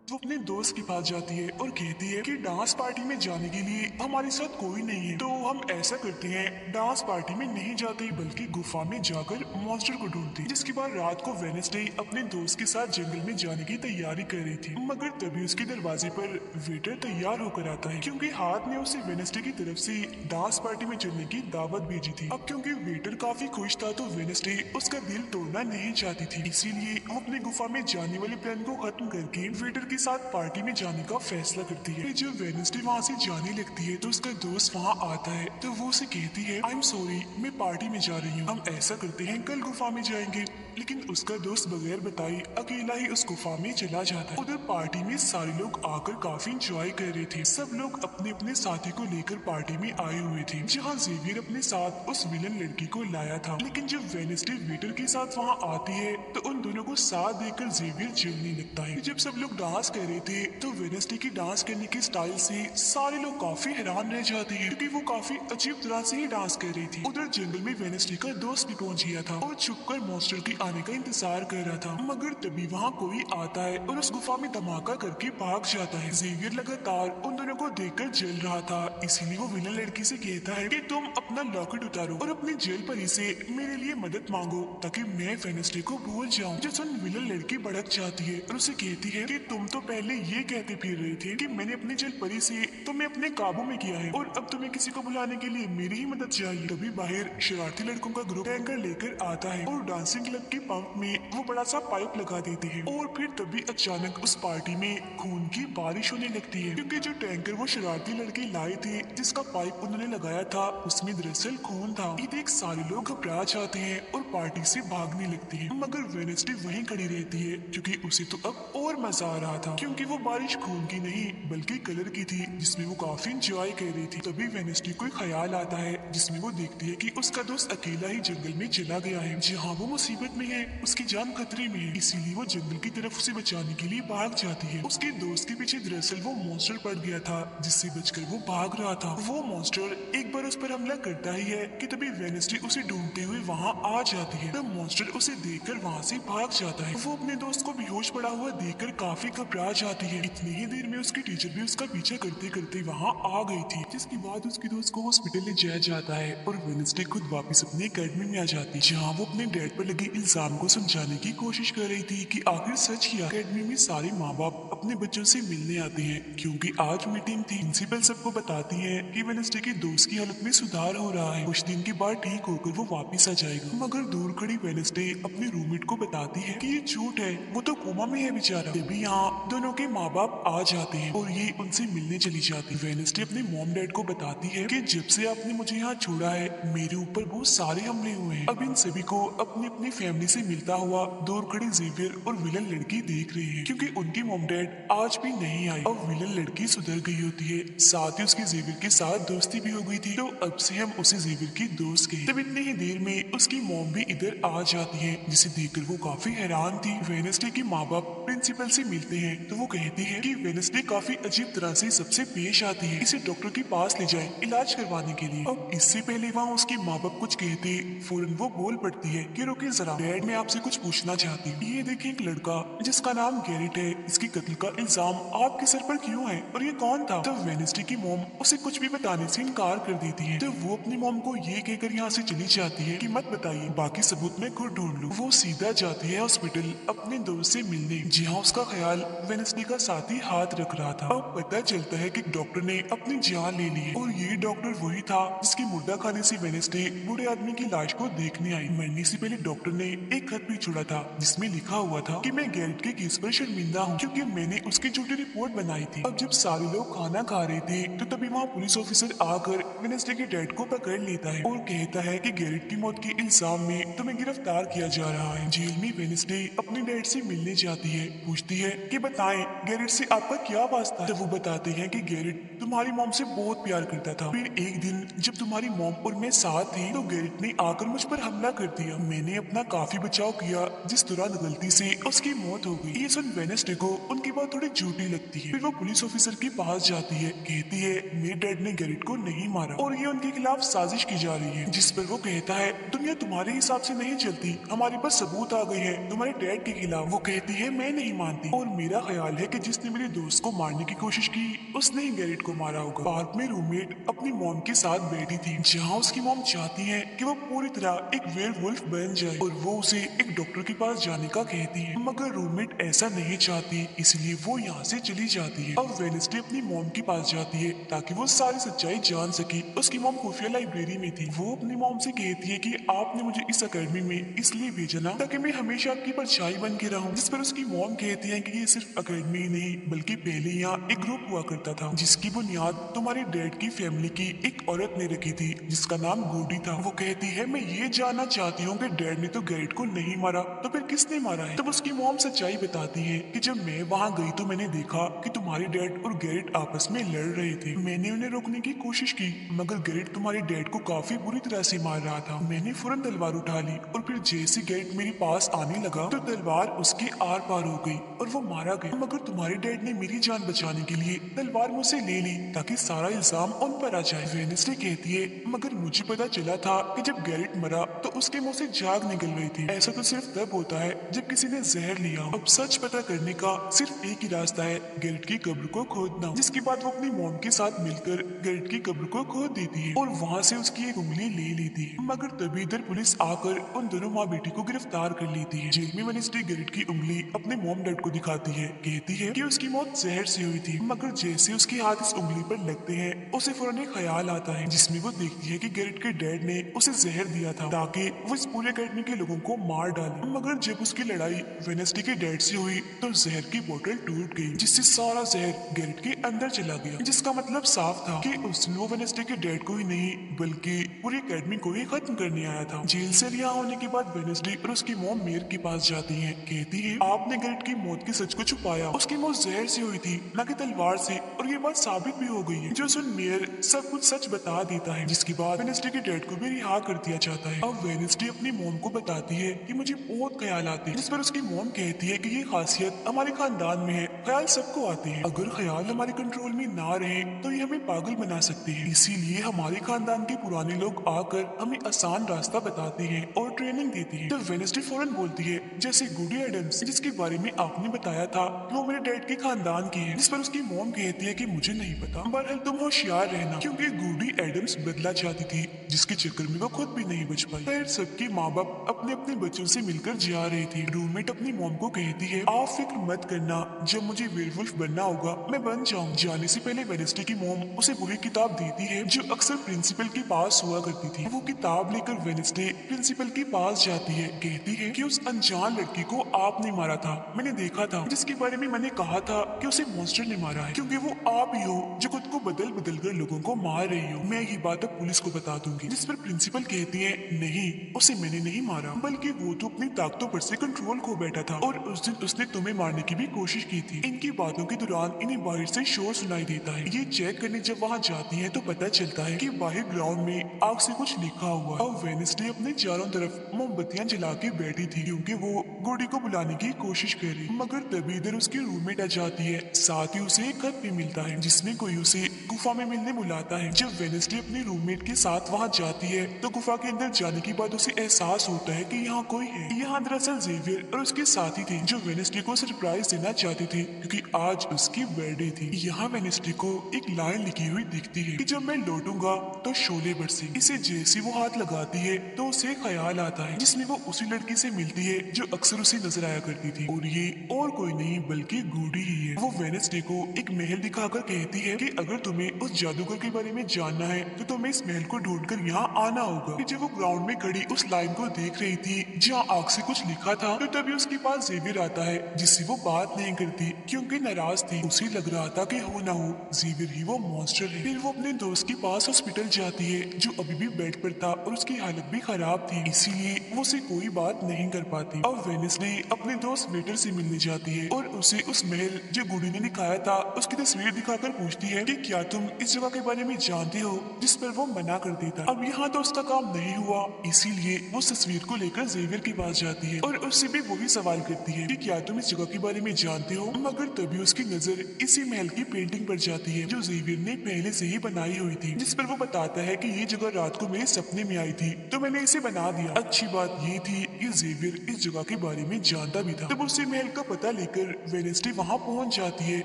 Speaker 1: वो अपने दोस्त के पास जाती है और कहती है कि डांस पार्टी में जाने के लिए हमारे साथ कोई नहीं है तो हम ऐसा करते हैं डांस पार्टी में नहीं जाते बल्कि गुफा में जाकर मॉन्स्टर को ढूंढते हैं। जिसके बाद रात को वेनेसडे अपने दोस्त के साथ जंगल में जाने की तैयारी कर रही थी, मगर तभी उसके दरवाजे पर वेटर तैयार होकर आता है क्योंकि हाथ में उसे वेनेसडे की तरफ से डांस पार्टी में चलने की दावत भेजी थी। अब क्योंकि वेटर काफी खुश था तो वेनेसडे उसका दिल तोड़ना नहीं चाहती थी, इसीलिए वो अपने गुफा में जाने वाले प्लान को खत्म करके वेटर के साथ पार्टी में जाने का फैसला करती है। जब वेनेसडे वहाँ से जाने लगती है तो उसका दोस्त वहाँ आता है तो वो उसे कहती है आई एम सॉरी मैं पार्टी में जा रही हूँ, हम ऐसा करते हैं कल गुफा में जाएंगे। लेकिन उसका दोस्त बगैर बताए अकेला ही उस गुफा में चला जाता है। उधर पार्टी में सारे लोग आकर काफी इंजॉय कर रहे थे, सब लोग अपने अपने साथी को लेकर पार्टी में आए हुए थे जहाँ जेवियर अपने साथ उस विलन लड़की को लाया था। लेकिन जब वेनेसडे वेटर के साथ वहाँ आती है तो उन दोनों को साथ देखकर जेवियर चिढ़ने लगता है। जब सब लोग डांस कर रहे थे तो वेनेसडे की डांस करने के स्टाइल से सारे लोग काफी हैरान रह जाते हैं क्योंकि वो काफी अजीब तरह से ही डांस कर रही थी। उधर जंगल में वेनेसडे का दोस्त भी पहुंच गया था और छुपकर मॉन्स्टर के आने का इंतजार कर रहा था, मगर तभी वहाँ कोई आता है और उस गुफा में धमाका करके भाग जाता है। जेवियर लगातार उन दोनों को देखकर जल रहा था, इसीलिए वो विलन लड़की से कहता है कि तुम अपना लॉकेट उतारो और अपनी जेल परी से मेरे लिए मदद मांगो ताकि मैं वेनेसडे को भूल जाऊं। जो सुन विलन लड़की भड़क जाती है और उसे कहती है कि तुम तो पहले ये कहते फिर रहे थे कि मैंने अपनी जेल परी से तुम्हें अपने काबू में किया है और अब तुम्हें किसी को बुलाने के लिए मेरी ही मदद चाहिए। तभी बाहर शरारती लड़कों का ग्रुप टैंकर लेकर आता है और डांसिंग क्लब के पंप में वो बड़ा सा पाइप लगा देते हैं और फिर तभी अचानक उस पार्टी में खून की बारिश होने लगती है क्योंकि जो टैंकर वो शरारती लड़के लाए थे जिसका पाइप उन्होंने लगाया था उसमें दरअसल खून था। ये देख सारे लोग घबरा जाते हैं और पार्टी से भागने लगते हैं, मगर वेनेसडे वहीं खड़ी रहती है क्योंकि उसे तो अब और मजा आ रहा था क्योंकि वो बारिश खून की नहीं बल्कि कलर की थी जिसमें वो काफी इंजॉय कर रही थी। तभी वेनेसडे को ख्याल आता है जिसमें वो देखती है कि उसका दोस्त अकेला ही जंगल में चला गया है जहाँ वो मुसीबत में है, उसकी जान खतरे में है, इसीलिए वो जंगल की तरफ उसे बचाने के लिए भाग जाती है। उसके दोस्त के पीछे दरअसल वो मॉन्स्टर पड़ गया था जिससे बचकर वो भाग रहा था। वो मॉन्स्टर एक बार उस पर हमला करता ही है कि तभी वेनेसडे उसे ढूंढते हुए वहाँ आ जाती है। तब मॉन्स्टर उसे देखकर वहाँ से भाग जाता है। वो अपने दोस्त को बेहोश पड़ा हुआ देखकर काफी घबरा जाती है। इतनी ही देर में उसकी टीचर भी उसका पीछा करते करते वहाँ आ गई थी, जिसके बाद उसके दोस्त को हॉस्पिटल ले जाया जाता है और वेनेसडे खुद वापस अपने अकेडमी में आ जाती है जहाँ वो अपने डैड पर लगे इल्जाम को समझाने की कोशिश कर रही थी कि आखिर सच क्या। अकेडमी में सारे माँ बाप अपने बच्चों से मिलने आते हैं क्योंकि आज मीटिंग थी। प्रिंसिपल सबको बताती है कि वेनेसडे के दोस्त की हालत में सुधार हो रहा है, कुछ दिन के बाद ठीक होकर वो वापस आ जाएगा। मगर दूर खड़ी वेनेसडे अपने रूममेट को बताती है कि ये झूठ है, वो तो कोमा में है बेचारा। तभी यहाँ दोनों के माँ बाप आ जाते हैं और ये उनसे मिलने चली जाती है। वेडनेसडे अपने मॉम डैड को बताती है कि जब से आपने मुझे यहाँ छोड़ा है मेरे ऊपर बहुत सारे हमले हुए हैं। अब इन सभी को अपनी अपनी फैमिली से मिलता हुआ दूर खड़ी जेवियर और विलन लड़की देख रहे हैं, क्योंकि उनकी मॉम डैड आज भी नहीं आई। अब विलन लड़की सुधर गई होती है, साथ ही उसकी जेवियर के साथ दोस्ती भी हो गई थी, तो अब से हम उसे जेवियर की दोस्त कहें। तब इतनी ही देर में उसकी मॉम भी इधर आ जाती है, जिसे देखकर वो काफी हैरान थी। वेडनेसडे के माँ बाप प्रिंसिपल से मिलते हैं तो वो कहती है कि वेडनेसडे काफी अजीब तरह से सबसे पेश आती है, इसे डॉक्टर के पास ले जाएं इलाज करवाने के लिए। अब इससे पहले वहाँ उसके माँ बाप कुछ कहते फौरन वो बोल पड़ती है कि रुकिए जरा, डैड मैं आपसे कुछ पूछना चाहती हूँ। ये देखिए एक लड़का जिसका नाम गैरेट है, इसकी कत्ल का इल्जाम आपके सर पर क्यों है और ये कौन था? तब वेडनेसडे की मॉम उसे कुछ भी बताने से इनकार कर देती है। तो वो अपनी मॉम को ये कहकर यहाँ से चली जाती है कि मत बताइए, बाकी सबूत मैं खुद ढूंढ लूँ। वो सीधा जाती है हॉस्पिटल अपने दोस्त से मिलने, जहाँ उसका ख्याल वेडनेसडे का साथी हाथ रख रहा था। अब पता चलता है कि डॉक्टर ने अपनी जान ले ली है और ये डॉक्टर वही था जिसकी मुर्दा खाने से वेडनेसडे बूढ़े आदमी की लाश को देखने आई। मरने से पहले डॉक्टर ने एक खत भी छोड़ा था जिसमें लिखा हुआ था कि मैं गैरेट के केस पर शर्मिंदा हूँ क्योंकि मैंने उसकी झूठी रिपोर्ट बनाई थी। अब जब सारे लोग खाना खा रहे थे तो तभी वहाँ पुलिस ऑफिसर आकर वेडनेसडे के डैड को पकड़ लेता है और कहता है कि गैरेट की मौत के इल्जाम में तुम्हें गिरफ्तार किया जा रहा है। जेल में वेडनेसडे अपने डैड से मिलने जाती है, पूछती है कि बताएं गैरेट से आपका क्या वास्ता? तो वो बताते हैं कि गैरेट तुम्हारी मॉम से बहुत प्यार करता था, फिर एक दिन जब तुम्हारी मॉम और मैं साथ थे तो गैरेट ने आकर मुझ पर हमला कर दिया। मैंने अपना काफी बचाव किया, जिस दौरान गलती से उसकी मौत हो गई। ये सुन वेडनेसडे को उनकी बात थोड़ी झूठी लगती है। फिर वो पुलिस ऑफिसर के पास जाती है, कहती है मेरे डैड ने गैरेट को नहीं मारा और ये उनके खिलाफ साजिश की जा रही है। जिस पर वो कहता है दुनिया तुम्हारे हिसाब से नहीं चलती, हमारे पास सबूत आ गए हैं तुम्हारे डैड के खिलाफ। वो कहती है मैं नहीं मानती और मेरा ख्याल है कि जिसने मेरे दोस्त को मारने की कोशिश की उसने ही गैरेट को मारा होगा। पार्क में रूममेट अपनी मॉम के साथ बैठी थी, जहाँ उसकी मॉम चाहती है कि वो पूरी तरह एक वेयरवुल्फ बन जाए और वो उसे एक डॉक्टर के पास जाने का कहती है, मगर रूममेट ऐसा नहीं चाहती, इसलिए वो यहाँ से चली जाती है। अब वेडनेसडे अपनी मॉम के पास जाती है ताकि वो सारी सच्चाई जान सके। उसकी मॉम खुफिया लाइब्रेरी में थी। वो अपनी मॉम से कहती है कि आपने मुझे इस अकेडमी में इसलिए भेजा ना ताकि मैं हमेशा आपकी परछाई बन के रहूं। जिस पर उसकी मॉम कहती है कि ये सिर्फ अकेडमी ही नहीं बल्कि पहले यहाँ एक ग्रुप हुआ करता था जिसकी बुनियाद तुम्हारे डैड की फैमिली की एक औरत ने रखी थी जिसका नाम गोडी था। वो कहती है मैं ये जानना चाहती हूँ कि डैड ने तो गैरेट को नहीं मारा तो फिर किसने मारा है? तब उसकी मॉम सच्चाई बताती है कि जब मैं वहाँ गई तो मैंने देखा कि तुम्हारे डैड और गैरेट आपस में लड़ रहे थे। मैंने उन्हें रोकने की कोशिश की मगर गैरेट तुम्हारे डैड को काफी बुरी तरह से मार रहा था। मैंने फौरन तलवार उठा ली और फिर जैसे गैरेट मेरे पास आने लगा तो तलवार उसके आर पार हो गई और वो मारा गया। मगर तुम्हारे डैड ने मेरी जान बचाने के लिए तलवार मुझसे ले ली ताकि सारा इल्जाम उन पर आ जाए। वेडनेसडे कहती है मगर मुझे पता चला था कि जब गैरेट मरा तो उसके मुंह से झाग निकल रही थी। ऐसा तो सिर्फ तब होता है जब किसी ने जहर लिया। अब सच पता करने का सिर्फ एक ही रास्ता है, गैरेट की कब्र को खोदना। जिसके बाद वो अपनी मॉम के साथ मिलकर गैरेट की कब्र को खोद देती है और वहाँ से उसकी एक उंगली ले लेती है। मगर तभी इधर पुलिस आकर उन दोनों माँ बेटी को गिरफ्तार कर लेती है। जेल में वेडनेसडे गैरेट की उंगली अपने मॉम डैड को दिखाती है, कहती है कि उसकी मौत जहर से हुई थी। मगर जैसे उसके हाथ इस उंगली पर लगते हैं उसे फौरन एक ख्याल आता है जिसमें वो देखती है कि गैरेट के डैड ने उसे जहर दिया था ताकि वो इस पूरे अकेडमी के लोगों को मार डाले। मगर जब उसकी लड़ाई वेडनेसडे के डैड से हुई तो जहर की बोतल टूट गई जिससे सारा जहर गैरेट के अंदर चला गया, जिसका मतलब साफ था कि उसने वो वेडनेसडे के डैड को ही नहीं बल्कि पूरी अकेडमी को ही खत्म करने आया था। जेल से रिहा होने के बाद वेडनेसडे और उसकी मॉम मेयर के पास जाती है, कहती है आपने गैरेट की मौत के सच को छुपाया, उसकी मौत जहर से हुई थी न कि तलवार से और ये बात साबित भी हो गई है। जो सुन मेयर सब कुछ सच बता देता है जिसके बाद वेडनेसडे के डैड को भी रिहा कर दिया जाता है। अब वेडनेसडे अपनी मॉम को बताती है कि मुझे बहुत ख्याल आते हैं, जिस पर उसकी मॉम कहती है कि ये खासियत हमारे खानदान में है, ख्याल सबको आते हैं, अगर ख्याल हमारे कंट्रोल में ना रहे तो ये हमें पागल बना सकते हैं, इसीलिए हमारे खानदान के पुराने लोग आकर हमें आसान रास्ता बताते हैं और ट्रेनिंग देते हैं। तो वेडनेसडे फौरन बोलती है जैसे गुडी एडम्स जिसके बारे में आपने बताया था कि वो मेरे डैड के खानदान की है, जिस पर उसकी मॉम कहती है कि मुझे नहीं पता, बहरहाल तुम होशियार रहना, क्योंकि गुडी एडम्स बदला चाहती थी जिसके चक्कर में वो खुद भी नहीं बच पाई। फिर सबके माँ बाप अपने अपने बच्चों से मिलकर जा रहे थे। रूममेट अपनी मॉम को कहती है आप फिक्र मत करना, जब मुझे वेयरवुल्फ बनना होगा मैं बन जाऊँ। जाने से पहले वेडनेसडे की मॉम उसे वही किताब देती है जो अक्सर प्रिंसिपल के पास हुआ करती थी। वो किताब लेकर वेडनेसडे प्रिंसिपल के पास जाती है, कहती है कि उस अनजान लड़की को आपने मारा था मैंने देखा था, जिसके बारे में मैंने कहा था कि उसे मॉन्स्टर ने मारा है, क्योंकि वो आप ही हो जो खुद को बदल बदल कर लोगों को मार रही हो। मैं ये बात अब पुलिस को बता दूंगी। जिस पर प्रिंसिपल कहती है, नहीं, उसे मैंने नहीं मारा, बल्कि वो तो अपनी ताकतों पर से कंट्रोल खो बैठा था और उस दिन उसने तुम्हें मारने की भी कोशिश की थी। इनकी बातों के दौरान इन्हें बाहर से शोर सुनाई देता है। ये चेक करने जब वहाँ जाती है तो पता चलता है कि बाहर ग्राउंड में आग से कुछ लिखा हुआ है और वेडनेसडे अपने चारों तरफ मोमबत्तियां जला के बैठी थी, क्योंकि वो गुडी को बुलाने की कोशिश कर रही। मगर तभी इधर उसकी रूममेट आ जाती है। साथ ही उसे एक खत भी मिलता है जिसमें कोई उसे गुफा में मिलने बुलाता है। जब वेडनेसडे अपनी रूममेट के साथ वहाँ जाती है तो गुफा के अंदर जाने के बाद उसे एहसास होता है कि यहाँ कोई है। यहाँ दरअसल जेवियर और उसके साथी थे जो वेडनेसडे को सरप्राइज देना चाहते थे, क्योंकि आज उसकी बर्थडे थी। यहाँ वेडनेसडे को एक लाइन लिखी हुई दिखती है कि जब मैं लौटूंगा तो शोले बरसे। इसे जैसे वो हाथ लगाती है तो उसे ख्याल आता है जिसमें वो उसी लड़की से मिलती है जो अक्सर उसे नजर आया करती थी, और ये और कोई नहीं बल्कि गुडी ही है। वो वेडनेसडे को एक महल दिखाकर कहती है कि अगर तुम्हें उस जादूगर के बारे में जानना है तो तुम्हें इस महल को ढूंढकर यहाँ आना होगा। जब वो ग्राउंड में खड़ी उस लाइन को देख रही थी जहाँ आग से कुछ लिखा था, तो तभी उसके पास जेवियर आता है जिससे वो बात नहीं करती क्योंकि नाराज थी। उसे लग रहा था कि हो ना हो जेवियर ही वो मॉन्स्टर है। फिर वो अपने दोस्त के पास हॉस्पिटल जाती है जो अभी भी बेड पर था और उसकी हालत भी खराब थी, इसीलिए वो उसे कोई बात नहीं कर पाती। अब वेडनेसडे अपने दोस्त वेटर से मिलने जाती है और उसे उस महल जो गुडी ने दिखाया था उसकी तस्वीर दिखाकर पूछती है कि क्या तुम इस जगह के बारे में जानते हो, जिस पर वो मना कर देता। अब यहाँ तो उसका काम नहीं हुआ, इसीलिए वो उस तस्वीर को लेकर जेवियर के पास जाती है और उससे भी वही सवाल करती है कि क्या तुम इस जगह के बारे में जानते हो। मगर तभी उसकी नजर इसी महल की पेंटिंग पर जाती है जो जेवियर ने पहले से ही बनाई हुई थी, जिस पर वो बताता है कि ये जगह रात को मेरे सपने में आई थी तो मैंने इसे बना दिया। अच्छी बात ये थी कि जेवियर इस जगह के बारे में जानता भी था। तब उसे महल का पता लेकर वेडनेसडे वहाँ पहुँच जाती है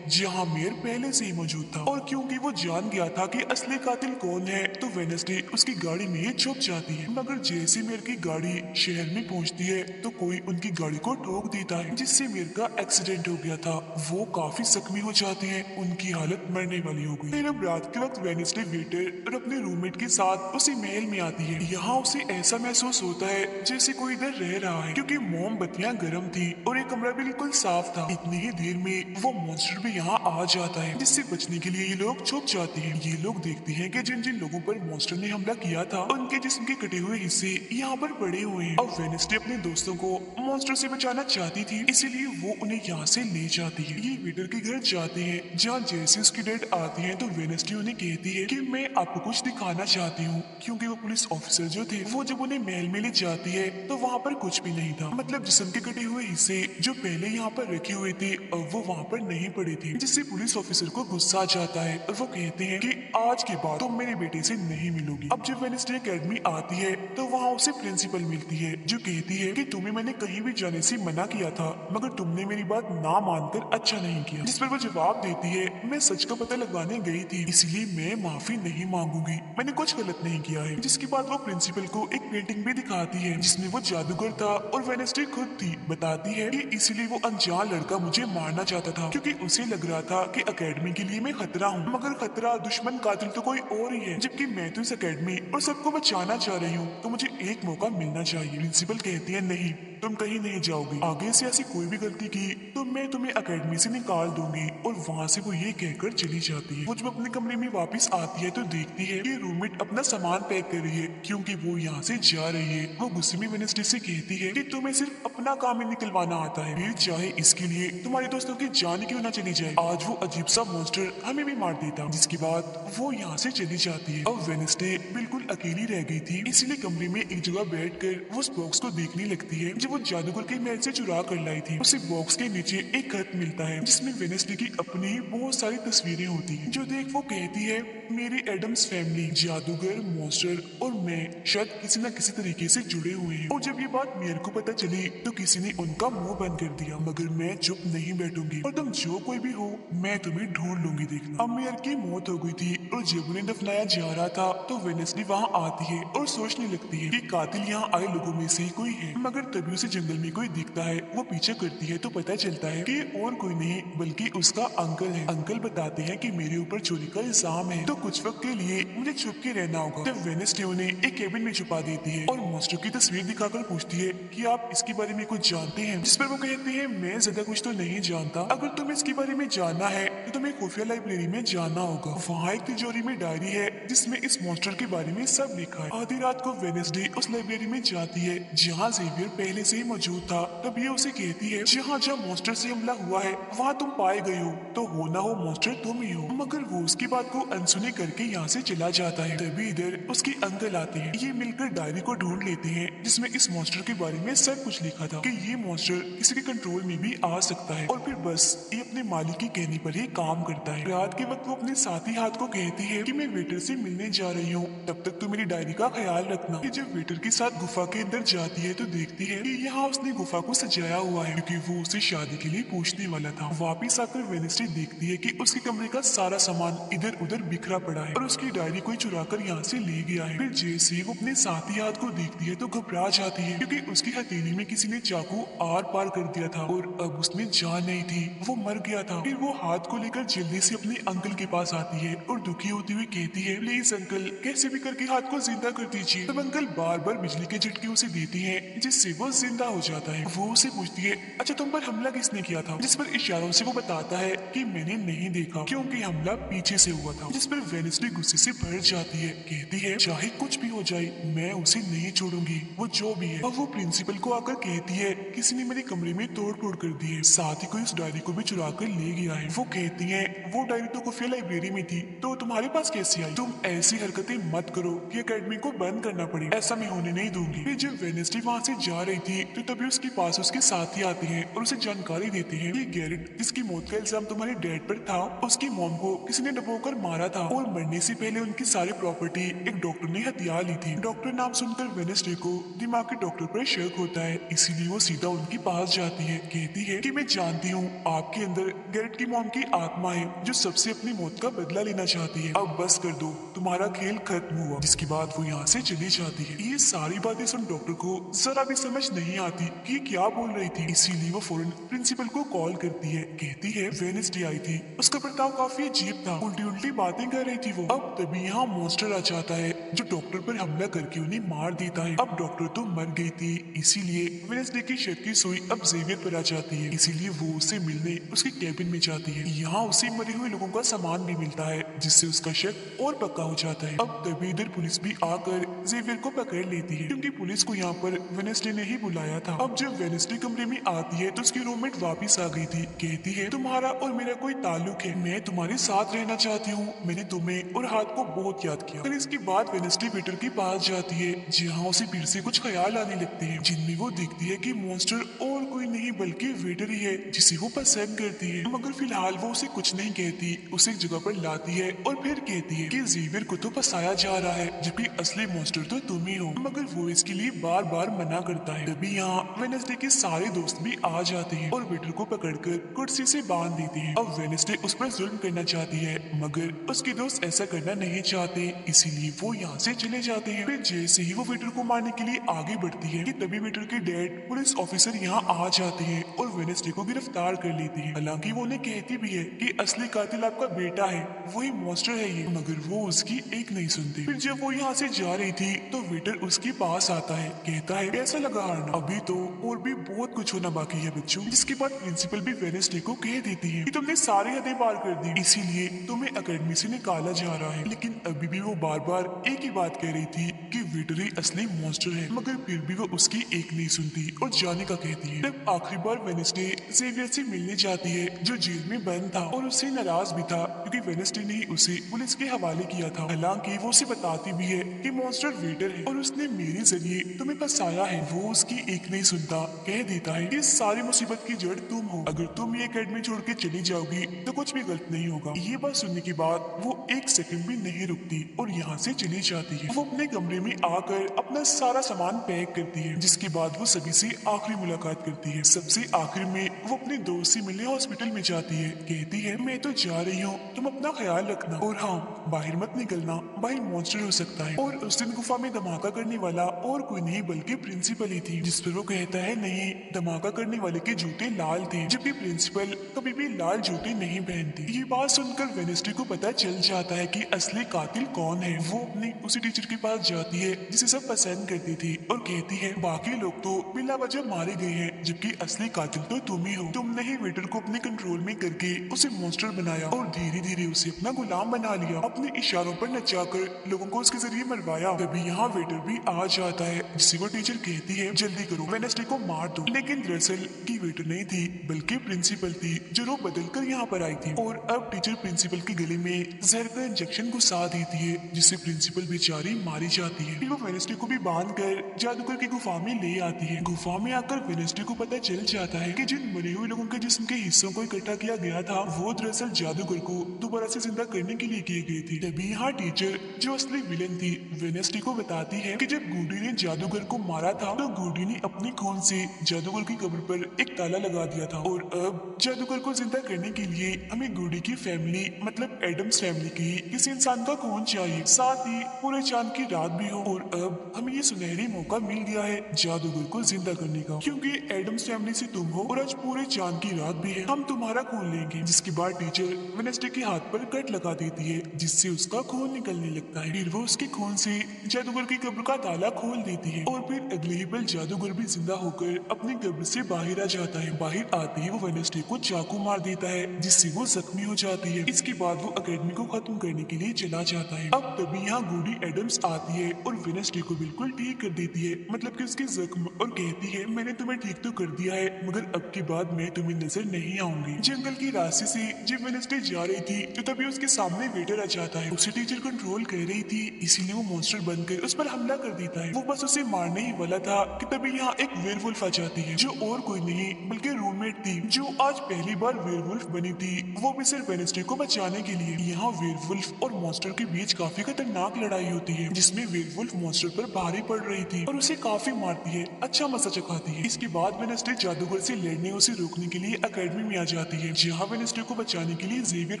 Speaker 1: जहाँ मेयर पहले से ही मौजूद था, और क्योंकि वो जान गया था कि असली कातिल कौन है तो वेडनेसडे उसकी गाड़ी में ही छुप जाती है। मगर जैसे मेयर की गाड़ी शहर में पहुँचती है तो कोई उनकी गाड़ी को ठोक देता है जिससे मेयर का एक्सीडेंट हो गया था। वो काफी जख्मी हो जाते हैं, उनकी हालत मरने वाली हो गई। फिर अब रात के वक्त वेडनेसडे वेटर और अपने रूममेट के साथ उसी महल में आती है। यहाँ उसे ऐसा महसूस होता है जैसे कोई इधर रह रहा है, क्योंकि मोमबत्तियां गर्म थी और ये कमरा बिल्कुल साफ था। इतनी ही देर में वो मॉन्स्टर भी यहाँ आ जाता है, जिससे बचने के लिए ये लोग छुप जाते हैं। ये लोग देखते हैं कि जिन जिन लोगों पर मॉन्स्टर ने हमला किया था उनके जिस्म के कटे हुए हिस्से यहाँ पर पड़े हुए हैं। अब वेडनेसडे अपने दोस्तों को मॉन्स्टर से बचाना चाहती थी, इसीलिए वो उन्हें यहाँ से ले जाती है। ये वेटर के घर जाते हैं जहाँ जैसे उसकी डेट आती है तो वेडनेसडे उन्हें कहती है कि मैं आपको कुछ दिखाना चाहती हूँ, क्योंकि वो पुलिस ऑफिसर जो थे वो जब उन्हें महल में ले जाती है तो वहाँ पर कुछ भी नहीं था। मतलब जिस्म के कटे हुए हिस्से जो पहले यहाँ पर रखे हुए थे और वो वहाँ पर नहीं पड़े थे, जिससे पुलिस ऑफिसर को गुस्सा आ जाता है और वो कहते हैं कि आज के बाद तुम मेरे बेटे से नहीं मिलोगी। अब जब वेडनेसडे अकेडमी आती है तो वहाँ उसे प्रिंसिपल मिलती है जो कहती है कि तुम्हें मैंने कहीं भी जाने से मना किया था मगर तुमने मेरी बात ना मानकर अच्छा नहीं किया। जिस पर वो जवाब देती है, मैं सच का पता लगाने गई थी इसलिए मैं माफी नहीं मांगूंगी, मैंने कुछ गलत नहीं किया है। जिसके बाद वो प्रिंसिपल को एक पेंटिंग भी दिखाती है जिसमें वो जादूगर था और वेडनेसडे खुद थी। बताती है कि इसलिए वो अनजान लड़का मुझे मारना चाहता था क्योंकि उसे लग रहा था कि अकेडमी के लिए मैं खतरा हूँ, मगर खतरा दुश्मन कातिल तो कोई और ही है, जबकि मैं तो इस अकेडमी और सबको बचाना चाह रही हूँ, तो मुझे एक मौका मिलना चाहिए। प्रिंसिपल कहती है, नहीं, तुम कहीं नहीं जाओगी, आगे से ऐसी कोई भी गलती की तो मैं तुम्हें अकेडमी से निकाल दूंगी। और वहाँ से वो ये कहकर चली जाती है। वो जब अपने कमरे में वापस आती है तो देखती है कि रूममेट अपना सामान पैक कर रही है क्योंकि वो यहाँ से जा रही है। वो गुस्से में वेडनेसडे से कहती है कि तुम्हें सिर्फ अपना काम ही निकलवाना आता है, फिर चाहे इसके लिए तुम्हारे दोस्तों की जान क्यों ना चली जाए। आज वो अजीब सा मॉन्स्टर हमें भी मार देता। जिसके बाद वो यहाँ से चली जाती है। अब वेडनेसडे बिल्कुल अकेली रह गई थी, इसीलिए कमरे में एक जगह बैठकर वो उस बॉक्स को देखने लगती है जो वो जादूगर के महल से चुरा कर लाई थी। उसे बॉक्स के नीचे एक खत मिलता है जिसमें वेडनेसडे की अपनी ही बहुत सारी तस्वीरें होती हैं। जो देख वो कहती है, मेरी एडम्स फैमिली, जादूगर, मॉन्स्टर और मैं शायद किसी न किसी तरीके से जुड़े हुए हैं। और जब ये बात मेयर को पता चली तो किसी ने उनका मुंह बंद कर दिया, मगर मैं चुप नहीं बैठूंगी और तुम जो कोई भी हो मैं तुम्हें ढूंढ लूंगी देखना। अब मेयर की मौत हो गई थी और जब उन्हें दफनाया जा रहा था तो वेडनेसडे वहाँ आती है और सोचने लगती है कि कातिल यहाँ आए लोगों में से ही कोई है। मगर तभी उसे जंगल में कोई दिखता है। वो पीछे करती है तो पता चलता है कि और कोई नहीं बल्कि उसका अंकल है। अंकल बताते हैं कि मेरे ऊपर चोरी का इल्जाम है। तो कुछ वक्त के लिए मुझे छुप के रहना होगा। तब वेडनेसडे उन्हें एक केबिन में छुपा देती है और मॉन्स्टर की तस्वीर दिखाकर पूछती है कि आप इसके बारे में कुछ जानते हैं, जिस पर वो कहते हैं मैं ज्यादा कुछ तो नहीं जानता, अगर तुम्हें इसके बारे में जानना है तो तुम्हें खुफिया लाइब्रेरी में जाना होगा। वहाँ एक तिजोरी में डायरी है जिसमें इस मॉन्स्टर के बारे में सब लिखा है। आधी रात को वेडनेसडे उस लाइब्रेरी में जाती है जहाँ जेवियर पहले से ही मौजूद था। तब ये उसे कहती है जहाँ जहाँ मॉन्स्टर से हमला हुआ है वहाँ तुम पाए गए हो, तो हो ना हो मॉन्स्टर तुम ही हो। मगर वो उसकी बात को अनसुनी करके यहाँ से चला जाता है। तभी इधर उसके अंकल आते हैं। ये मिलकर डायरी को ढूंढ लेते हैं जिसमें इस मॉन्स्टर के बारे में सब कुछ लिखा था कि ये मॉन्स्टर किसी के कंट्रोल में भी आ सकता है और फिर बस ये अपने मालिक के कहने पर ही काम करता है। रात के वक्त वो अपने साथी हाथ को कहती है कि मैं वेटर से मिलने जा रही हूँ, तब तक तो मेरी डायरी का ख्याल रखना। ये जब वेटर के साथ गुफा के अंदर जाती है तो देखती है कि यहाँ उसने गुफा को सजाया हुआ है क्योंकि वो उसे शादी के लिए पूछने वाला था। वापिस आकर वेडनेसडे देखती है कि उसके कमरे का सारा सामान इधर उधर बिखरा पड़ा है और उसकी डायरी कोई चुरा कर यहाँ से ले गया है। फिर जैसे वो अपने साथी हाथ को देखती है तो घबरा जाती है क्योंकि उसकी हथेली में किसी ने चाकू आर पार कर दिया था और अब उसमें जान नहीं थी, वो मर गया था। फिर वो हाथ को लेकर जल्दी से अपने अंकल के पास आती है और दुखी होती हुई कहती है प्लीज अंकल कैसे भी करके हाथ को जिंदा कर दीजिए। तब अंकल बार बार बिजली के झटके उसे देते हैं जिससे वो जिंदा हो जाता है। वो उसे पूछती है अच्छा तुम पर हमला किसने किया था, जिस पर इशारों से वो बताता है कि मैंने नहीं देखा क्योंकि हमला पीछे से हुआ था। जिस पर वेडनेसडे गुस्से से भर जाती है, कहती है चाहे कुछ भी हो जाए मैं उसे नहीं छोड़ूंगी, वो जो भी है। और वो प्रिंसिपल को आकर कहती है किसी ने मेरे कमरे में तोड़ फोड़ कर दी है, साथ ही कोई उस डायरी को भी चुरा कर ले गया है। वो कहती है वो डायरी तो खुफिया लाइब्रेरी में थी तो तुम्हारे पास कैसे आई, तुम ऐसी हरकतें मत करो कि एकेडमी को बंद करना पड़े, ऐसा मैं होने नहीं दूंगी। फिर जब वेडनेसडे वहाँ से जा रही थी तो तभी उसके पास उसके साथी आते हैं और उसे जानकारी देते हैं कि गैरेट जिसकी मौत का इल्जाम तुम्हारे डैड पर था उसकी मॉम को किसी ने डबोकर मारा था और मरने से पहले उनकी सारी प्रॉपर्टी एक डॉक्टर ने हथिया ली थी। डॉक्टर नाम सुनकर वेडनेसडे को दिमाग के डॉक्टर पर शक होता है, इसीलिए वो सीधा उनके पास जाती है। कहती है कि मैं जानती हूँ आपके अंदर गैरेट की मॉम की आत्मा है जो सबसे अपनी मौत का बदला लेना चाहती है, अब बस कर दो, तुम्हारा खेल खत्म हुआ। जिसके बाद वो यहाँ से चली जाती है। ये सारी बातें सुन डॉक्टर को जरा भी समझ नहीं आती कि क्या बोल रही थी, इसीलिए वो फौरन प्रिंसिपल को कॉल करती है। कहती है वेडनेसडे आई थी, उसका बर्ताव काफी अजीब था, उल्टी उल्टी बातें कर रही थी वो। अब तभी यहाँ मॉन्स्टर आ जाता है जो डॉक्टर पर हमला करके उन्हें मार देता है। अब डॉक्टर तो मर गई थी, इसीलिए वेडनेसडे की शक की सुई अब जेवियर पर आ जाती है, इसीलिए वो उसे मिलने उसके कैबिन में जाती है। यहाँ उसे मरे हुए लोगों का सामान भी मिलता है जिससे उसका शक और पक्का हो जाता है। अब तभी इधर पुलिस भी आकर जेवियर को पकड़ लेती है क्योंकि पुलिस को यहाँ पर वेडनेसडे ने ही बुलाया था। अब जब वेडनेसडे कमरे में आती है तो उसकी रूममेट वापिस आ गई थी। कहती है तुम्हारा और मेरा कोई ताल्लुक है, मैं तुम्हारे साथ रहना चाहती हूँ, मैंने तुम्हें और हाथ को बहुत याद किया। फिर इसके बाद वेडनेसडे पीटर के पास जाती है जहाँ उसे फिर से कुछ ख्याल आने लगते हैं जिनमें वो देखती है कि मॉन्स्टर और कोई नहीं बल्कि वेटर ही है जिसे वो पसंद करती है। मगर फिलहाल वो उसे कुछ नहीं कहती, उसे एक जगह पर लाती है और फिर कहती है कि जेवियर को तो फंसाया जा रहा है जबकि असली मॉन्स्टर तो तुम ही हो। मगर वो इसके लिए बार बार मना करता है। तभी यहाँ वेडनेसडे के सारे दोस्त भी आ जाते हैं और वेटर को पकड़कर कुर्सी से बांध देते हैं। अब वेडनेसडे उस पर जुल्म करना चाहती है मगर उसके दोस्त ऐसा करना नहीं चाहते, इसीलिए वो यहाँ से चले जाते हैं। फिर जैसे ही वो वेटर को मारने के लिए आगे बढ़ती है कि तभी वेटर के डैड पुलिस ऑफिसर यहाँ आ जाते हैं और वेडनेसडे को गिरफ्तार कर लेते हैं। हालांकि वो उन्हें कहती भी है कि असली कातिल आपका बेटा है, वही मॉन्स्टर है ये, मगर वो उसकी एक नहीं सुनती। फिर जब वो यहाँ से जा रही थी तो वेटर उसके पास आता है, कहता है कैसा लगा हारना, अभी तो और भी बहुत कुछ होना बाकी है बच्चों। जिसके बाद प्रिंसिपल भी वेडनेसडे को कह देती है कि तुमने सारी हदें पार कर दी, इसीलिए तुम्हें एकेडमी से निकाला जा रहा है। लेकिन अभी भी वो बार बार एक ही बात कह रही थी कि वेटर ही असली मॉन्स्टर है, मगर फिर भी वो उसकी एक नहीं सुनती और जाने का कहती है। तब आखिरी बार वेडनेसडे जेवियर से मिलने जाती है जो जेल में बंद था और उससे नाराज भी था क्योंकि वेडनेसडे ने ही उसे पुलिस के हवाले किया था। हालांकि वो उसे बताती भी है कि मॉन्स्टर वेटर है और उसने मेरे जरिए तुम्हें फंसाया है। वो उसकी एक नहीं सुनता, कह देता है कि सारी मुसीबत की जड़ तुम हो, अगर तुम ये एकेडमी छोड़ के चली जाओगी तो कुछ भी गलत नहीं होगा। ये बात सुनने के बाद वो एक सेकंड भी नहीं रुकती और यहाँ से चली जाती है। वो अपने कमरे में आकर अपना सारा सामान पैक करती है जिसके बाद वो सभी से आखिरी मुलाकात करती है। सबसे आखिर में वो अपने दोस्त से मिलने हॉस्पिटल में जाती है। कहती है मैं तो जा रही हूँ, तुम अपना ख्याल रखना और हाँ बाहर मत निकलना, बाहर मॉन्स्टर हो सकता है। और उस दिन गुफा में धमाका करने वाला और कोई नहीं बल्कि प्रिंसिपल ही थी, जिस पर वो कहता है नहीं, धमाका करने वाले के जूते लाल थे, जबकि प्रिंसिपल कभी भी लाल जूते नहीं पहनती। ये बात सुनकर वेडनेसडे को पता चल जाता है कि असली कातिल कौन है। वो अपनी उसी टीचर के पास जाती है जिसे सब पसंद करती थी और कहती है बाकी लोग तो बिला वजह मारे गए हैं, जबकि असली कातिल तो तुम ही हो। तुमने ही वेटर को अपने कंट्रोल में करके उसे मॉन्स्टर बनाया और धीरे धीरे उसे अपना गुलाम बना लिया, अपने इशारों पर नचाकर लोगों को उसके जरिए मरवाया। तभी यहाँ वेटर भी आ जाता है, जिसे वो टीचर कहती है जल्दी करो, वेडनेसडे को मार दो। लेकिन दरअसल की वेटर नहीं थी बल्कि प्रिंसिपल थी, जो रूप बदल कर यहाँ पर आई थी। और अब टीचर प्रिंसिपल के गले में जहर का इंजेक्शन घुसा देती है, जिससे प्रिंसिपल बेचारी मारी जाती है। फिर वो वेडनेसडे को भी बांध कर जादूगर की गुफा में ले आती है। गुफा में आकर वेडनेसडे को पता चल जाता है कि जिन मरे हुए लोगों के जिस्म के हिस्सों को इकट्ठा किया गया था वो दरअसल जादूगर को दोबारा से जिंदा करने के लिए किए गए थे। तभी यहाँ टीचर जो असली विलेन थी वेडनेसडे को बताती है कि जब गूडी ने जादूगर को मारा था तो गूडी ने अपने खून से जादूगर की कब्र पर एक ताला लगा दिया था, और अब जादूगर को जिंदा करने के लिए हमें गूडी की फैमिली मतलब एडम्स फैमिली की किसी इंसान का खून चाहिए, साथ ही पूरे चांद की रात भी हो। और अब हमें ये सुनहरी मौका मिल गया है जादूगर को जिंदा करने का, क्योंकि एडम्स फैमिली से तुम हो और आज पूरे चांद की रात भी है, हम तुम्हारा खून लेंगे। जिसके बाद टीचर वेडनेसडे के हाथ पर कट लगा देती है, जिससे उसका खून निकलने लगता है। फिर वो उसके खून से जादूगर की कब्र का ताला खोल देती है और फिर अगले ही पल जादूगर भी जिंदा होकर अपनी कब्र से बाहर आ जाता है। बाहर आते ही वो वेडनेसडे को चाकू मार देता है, जिससे वो जख्मी हो जाती है। इसके बाद वो अकेडमी को खत्म करने के लिए चला जाता है। अब तभी यहाँ गूडी एडम्स आती है और वेडनेसडे को बिल्कुल ठीक कर देती है, मतलब कि उसके जख्म, और कहती है मैंने तुम्हें ठीक तो कर दिया है, मगर अब के बाद मैं तुम्हें नजर नहीं आऊंगी। जंगल की रास्ते से जब वेडनेसडे जा रही थी तो तभी उसके सामने वेटर आ जाता है। उसे टीचर कंट्रोल कर रही थी, इसीलिए वो मॉन्स्टर बनकर उस पर हमला कर देता है। वो बस उसे मारने ही वाला था कि तभी यहाँ एक वेयरवुल्फ आ जाती है, जो और कोई नहीं बल्कि रूममेट थी, जो आज पहली बार वेयरवुल्फ बनी थी, वो भी सिर्फ वेडनेसडे को बचाने के लिए। यहाँ वेयरवुल्फ और मॉन्स्टर के बीच काफी खतरनाक लड़ाई होती है, जिसमें वेयरवुल्फ मॉन्स्टर पर भारी पड़ रही थी और उसे काफी मारती है, अच्छा मजा चखाती है। इसके बाद वेडनेसडे जादूगर से लड़ने उसे रोकने के लिए अकेडमी में आ जाती है, जहाँ वेडनेसडे को बचाने के लिए जेवियर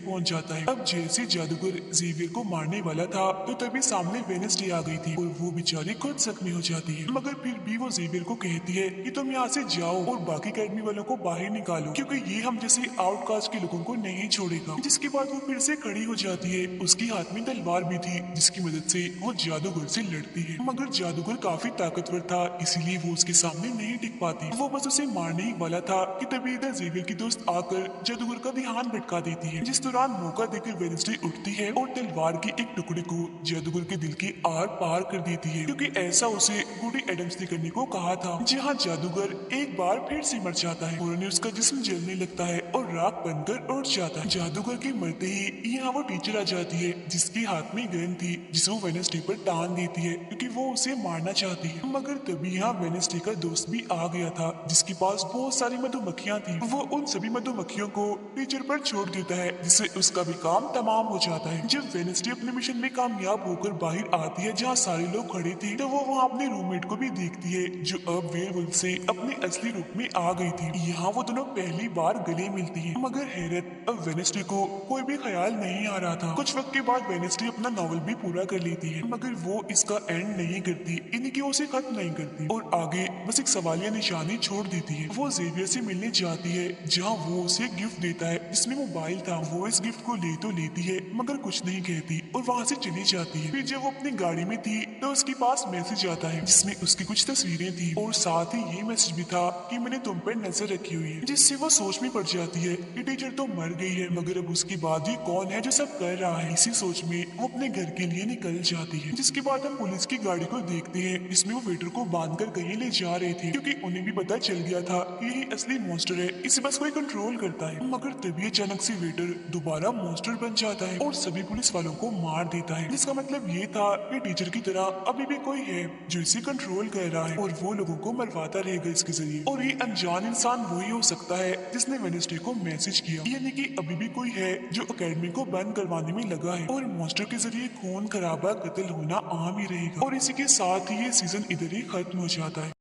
Speaker 1: पहुंच जाता है। अब जैसे जादूगर जेवियर को मारने वाला था तो तभी सामने वेडनेसडे आ गई थी और वो बेचारी खुद जख्मी हो जाती है, मगर फिर भी वो जेवियर को कहती है कि तुम यहाँ से जाओ और बाकी अकेडमी वालों को बाहर निकालो, क्योंकि ये हम जैसे आउटकास्ट के लोगों को नहीं छोड़ेगा। जिसके बाद वो फिर से खड़ी हो जाती है, उसके हाथ में तलवार भी थी, जिसकी मदद से वो जादूगर से लड़ती है, मगर जादूगर काफी ताकतवर था, इसीलिए वो उसके सामने नहीं टिक पाती। वो बस उसे मारने ही वाला था कि तभी इधर जेवियर की दोस्त आकर जादूगर का ध्यान भटका देती है, जिस दौरान मौका देकर वेडनेसडे उठती है और तलवार के एक टुकड़े को जादूगर के दिल के आर पार कर देती है, क्योंकि ऐसा उसे गूडी एडम्स ने करने को कहा था। जहाँ जादूगर एक बार फिर से मर जाता है और उसका जिस्म जलने लगता है और राख बनकर उड़ जाता है। जादूगर के मरते ही यहाँ वो टीचर आ जाती है, जिसके हाथ में गन थी, जिसे वो वेडनेसडे पर टांग देती है, क्योंकि वो उसे मारना चाहती है। मगर तभी यहाँ वेडनेसडे का दोस्त भी आ गया था, जिसके पास बहुत सारी मधुमक्खियां थी। वो उन सभी मधुमक्खियों को टीचर पर छोड़ देता है, जिससे उसका भी काम तमाम हो जाता है। जब वेडनेसडे अपने मिशन में कामयाब होकर बाहर आती है जहाँ सारे लोग खड़े थे, तो वो वहाँ अपने रूममेट को भी देखती है, जो अब वेयरवुल्फ से अपने असली रूप में आ गई थी। यहाँ वो दोनों पहली बार गले मिलती हैं, मगर हैरत अब वेडनेसडे को कोई भी ख्याल नहीं आ रहा था। कुछ वक्त के बाद वेडनेसडे अपना नॉवल भी पूरा कर लेती है, मगर वो इसका एंड नहीं करती, यानी कि वो उसे खत्म नहीं करती और आगे बस एक सवालिया निशानी छोड़ देती है। वो जेवियर से मिलने जाती है, जहाँ वो उसे गिफ्ट देता है जिसमें मोबाइल था। वो इस गिफ्ट को ले तो लेती है, मगर कुछ नहीं कहती और वहाँ से चली जाती है। फिर जब वो अपनी गाड़ी में थी तो उसके पास मैसेज आता है, जिसमें उसकी कुछ तस्वीरें थी और साथ ही ये मैसेज भी था कि मैंने तुम पर नजर रखी हुई है, जिससे वो सोच में पड़ जाती है कि टीचर तो मर गई है, मगर अब उसके बाद ये कौन है जो सब कर रहा है। इसी सोच में वो अपने घर के लिए निकल जाती है। जिसके बाद हम पुलिस की गाड़ी को देखते हैं, जिसमें वो वेटर को बांधकर कहीं ले जा रहे थे, क्योंकि उन्हें भी पता चल गया था कि यही असली मॉन्स्टर है, इसे बस कोई कंट्रोल करता है। मगर तभी अचानक से वेटर दोबारा मॉन्स्टर बन जाता है और सभी पुलिस वालों को मार देता है, जिसका मतलब ये था कि टीचर की तरह अभी भी कोई है जो इसे कंट्रोल कर रहा है और वो लोगों को मरवाता रहेगा इसके जरिए। और ये अनजान इंसान वही हो सकता है जिसने वेडनेसडे को मैसेज किया, यानी कि अभी भी कोई है जो अकेडमी को बंद करवाने में लगा है और मॉन्स्टर के जरिए खून खराबा कत्ल होना आम ही रहेगा। और इसी के साथ ही ये सीजन इधर ही खत्म हो जाता है।